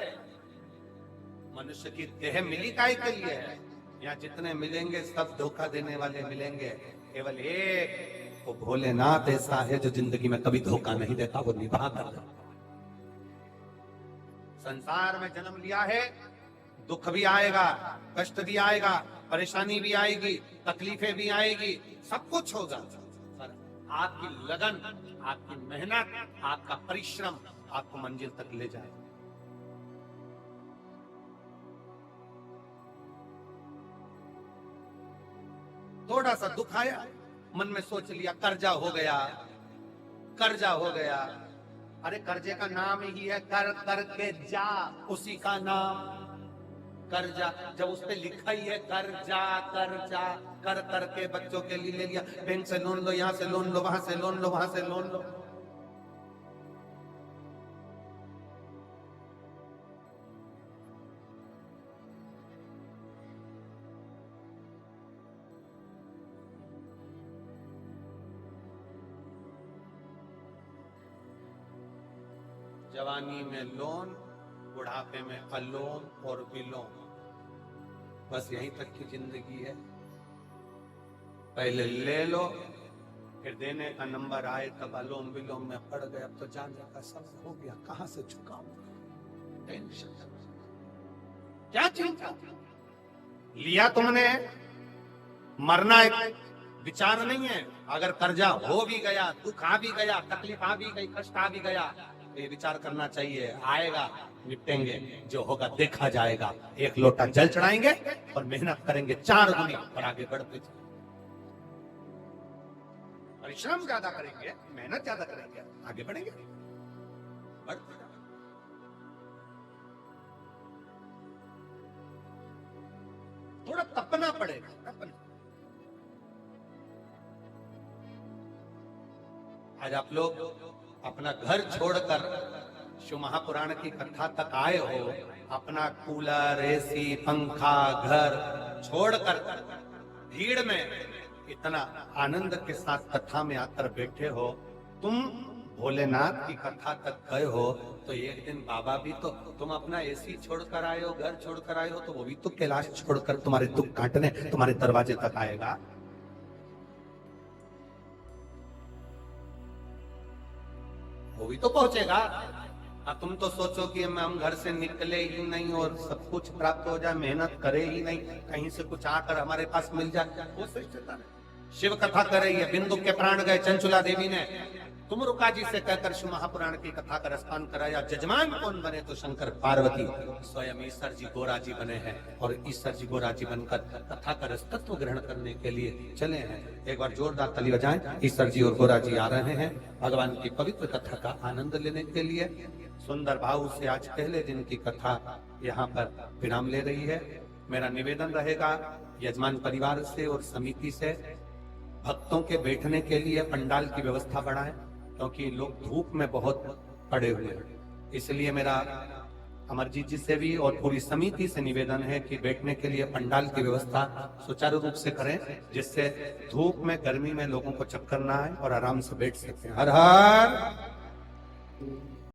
मनुष्य की देह मिली काय के लिए है? यहाँ जितने मिलेंगे सब धोखा देने वाले मिलेंगे। केवल एक वो भोलेनाथ ऐसा है जो जिंदगी में कभी धोखा नहीं देता, वो निभा कर देता। संसार में जन्म लिया है, दुख भी आएगा, कष्ट भी आएगा, परेशानी भी आएगी, तकलीफें भी आएगी, सब कुछ होगा, पर आपकी लगन, आपकी मेहनत, आपका परिश्रम आपको मंजिल तक ले जाए। थोड़ा सा दुख आया, मन में सोच लिया कर्जा हो गया, कर्जा हो गया। अरे कर्जे का नाम ही है कर करके जा, उसी का नाम कर्जा। जब उस पे लिखा ही है कर्जा कर्जा, कर करके बच्चों के लिए ले लिया, बैंक से लोन लो, यहां से लोन लो, वहां से लोन लो, वहां से लोन लो। जवानी में लोन, बुढ़ापे में अलोन और विलोन, बस यहीं तक की जिंदगी है। पहले ले लो, फिर देने का नंबर आए तब अलोम विलोम में पड़ गए। अब तो जाने का समय हो गया, कहां से चुकाऊंगा? टेंशन, क्या चिंता? लिया तुमने, मरना एक विचार नहीं है। अगर कर्जा हो भी गया, दुख आ भी गया, तकलीफ आ भी गई, कष्ट आ भी गया, ये विचार करना चाहिए, आएगा, निपटेंगे, जो होगा देखा जाएगा। एक लोटा जल चढ़ाएंगे और मेहनत करेंगे 4 गुनी और आगे बढ़ते चलेंगे। परिश्रम ज्यादा करेंगे, मेहनत ज्यादा करेंगे, आगे बढ़ेंगे, बढ़ते जाएंगे। थोड़ा तपना पड़ेगा, तपना। आज आप लोग अपना घर छोड़कर शिव महापुराण की कथा तक आए हो, अपना कूलर, एसी, पंखा, घर छोड़कर भीड़ में इतना आनंद के साथ कथा में आकर बैठे हो, तुम भोलेनाथ की कथा तक गए हो, तो एक दिन बाबा भी तो, तुम अपना एसी छोड़कर आए हो, घर छोड़कर आए हो, तो वो भी तो कैलाश छोड़कर तुम्हारे दुख काटने तुम्हारे दरवाजे तक आएगा। वो भी तो पहुंचेगा। अब तुम तो सोचो कि हम घर से निकले ही नहीं और सब कुछ प्राप्त हो जाए, मेहनत करे ही नहीं, कहीं से कुछ आकर हमारे पास मिल जाए, वो श्रेष्ठता नहीं। शिव कथा कर रही है, बिंदु के प्राण गए चंचुला देवी ने तुम रुका जी से कहकर शिव महापुराण की कथा का रसपान कराया। जजमान कौन बने? तो शंकर पार्वती स्वयं ईश्वर जी गोरा जी बने हैं, और ईश्वर जी गोरा जी बनकर कथा का रस तत्व ग्रहण करने के लिए चले हैं। एक बार जोरदार ताली बजाएं। ईश्वर जी और गोरा जी आ रहे हैं भगवान की पवित्र कथा का आनंद लेने के लिए। सुंदर भाव से आज पहले दिन की कथा यहाँ पर विराम ले रही है। मेरा निवेदन रहेगा यजमान परिवार से और समिति से, भक्तों के बैठने के लिए पंडाल की व्यवस्था बढ़ाएं, क्योंकि लोग धूप में बहुत पड़े हुए हैं। इसलिए मेरा अमरजीत जी से भी और पूरी समिति से निवेदन है कि बैठने के लिए पंडाल की व्यवस्था सुचारू रूप से करें, जिससे धूप में गर्मी में लोगों को चक्कर ना आए और आराम से बैठ सकते हैं। हर हर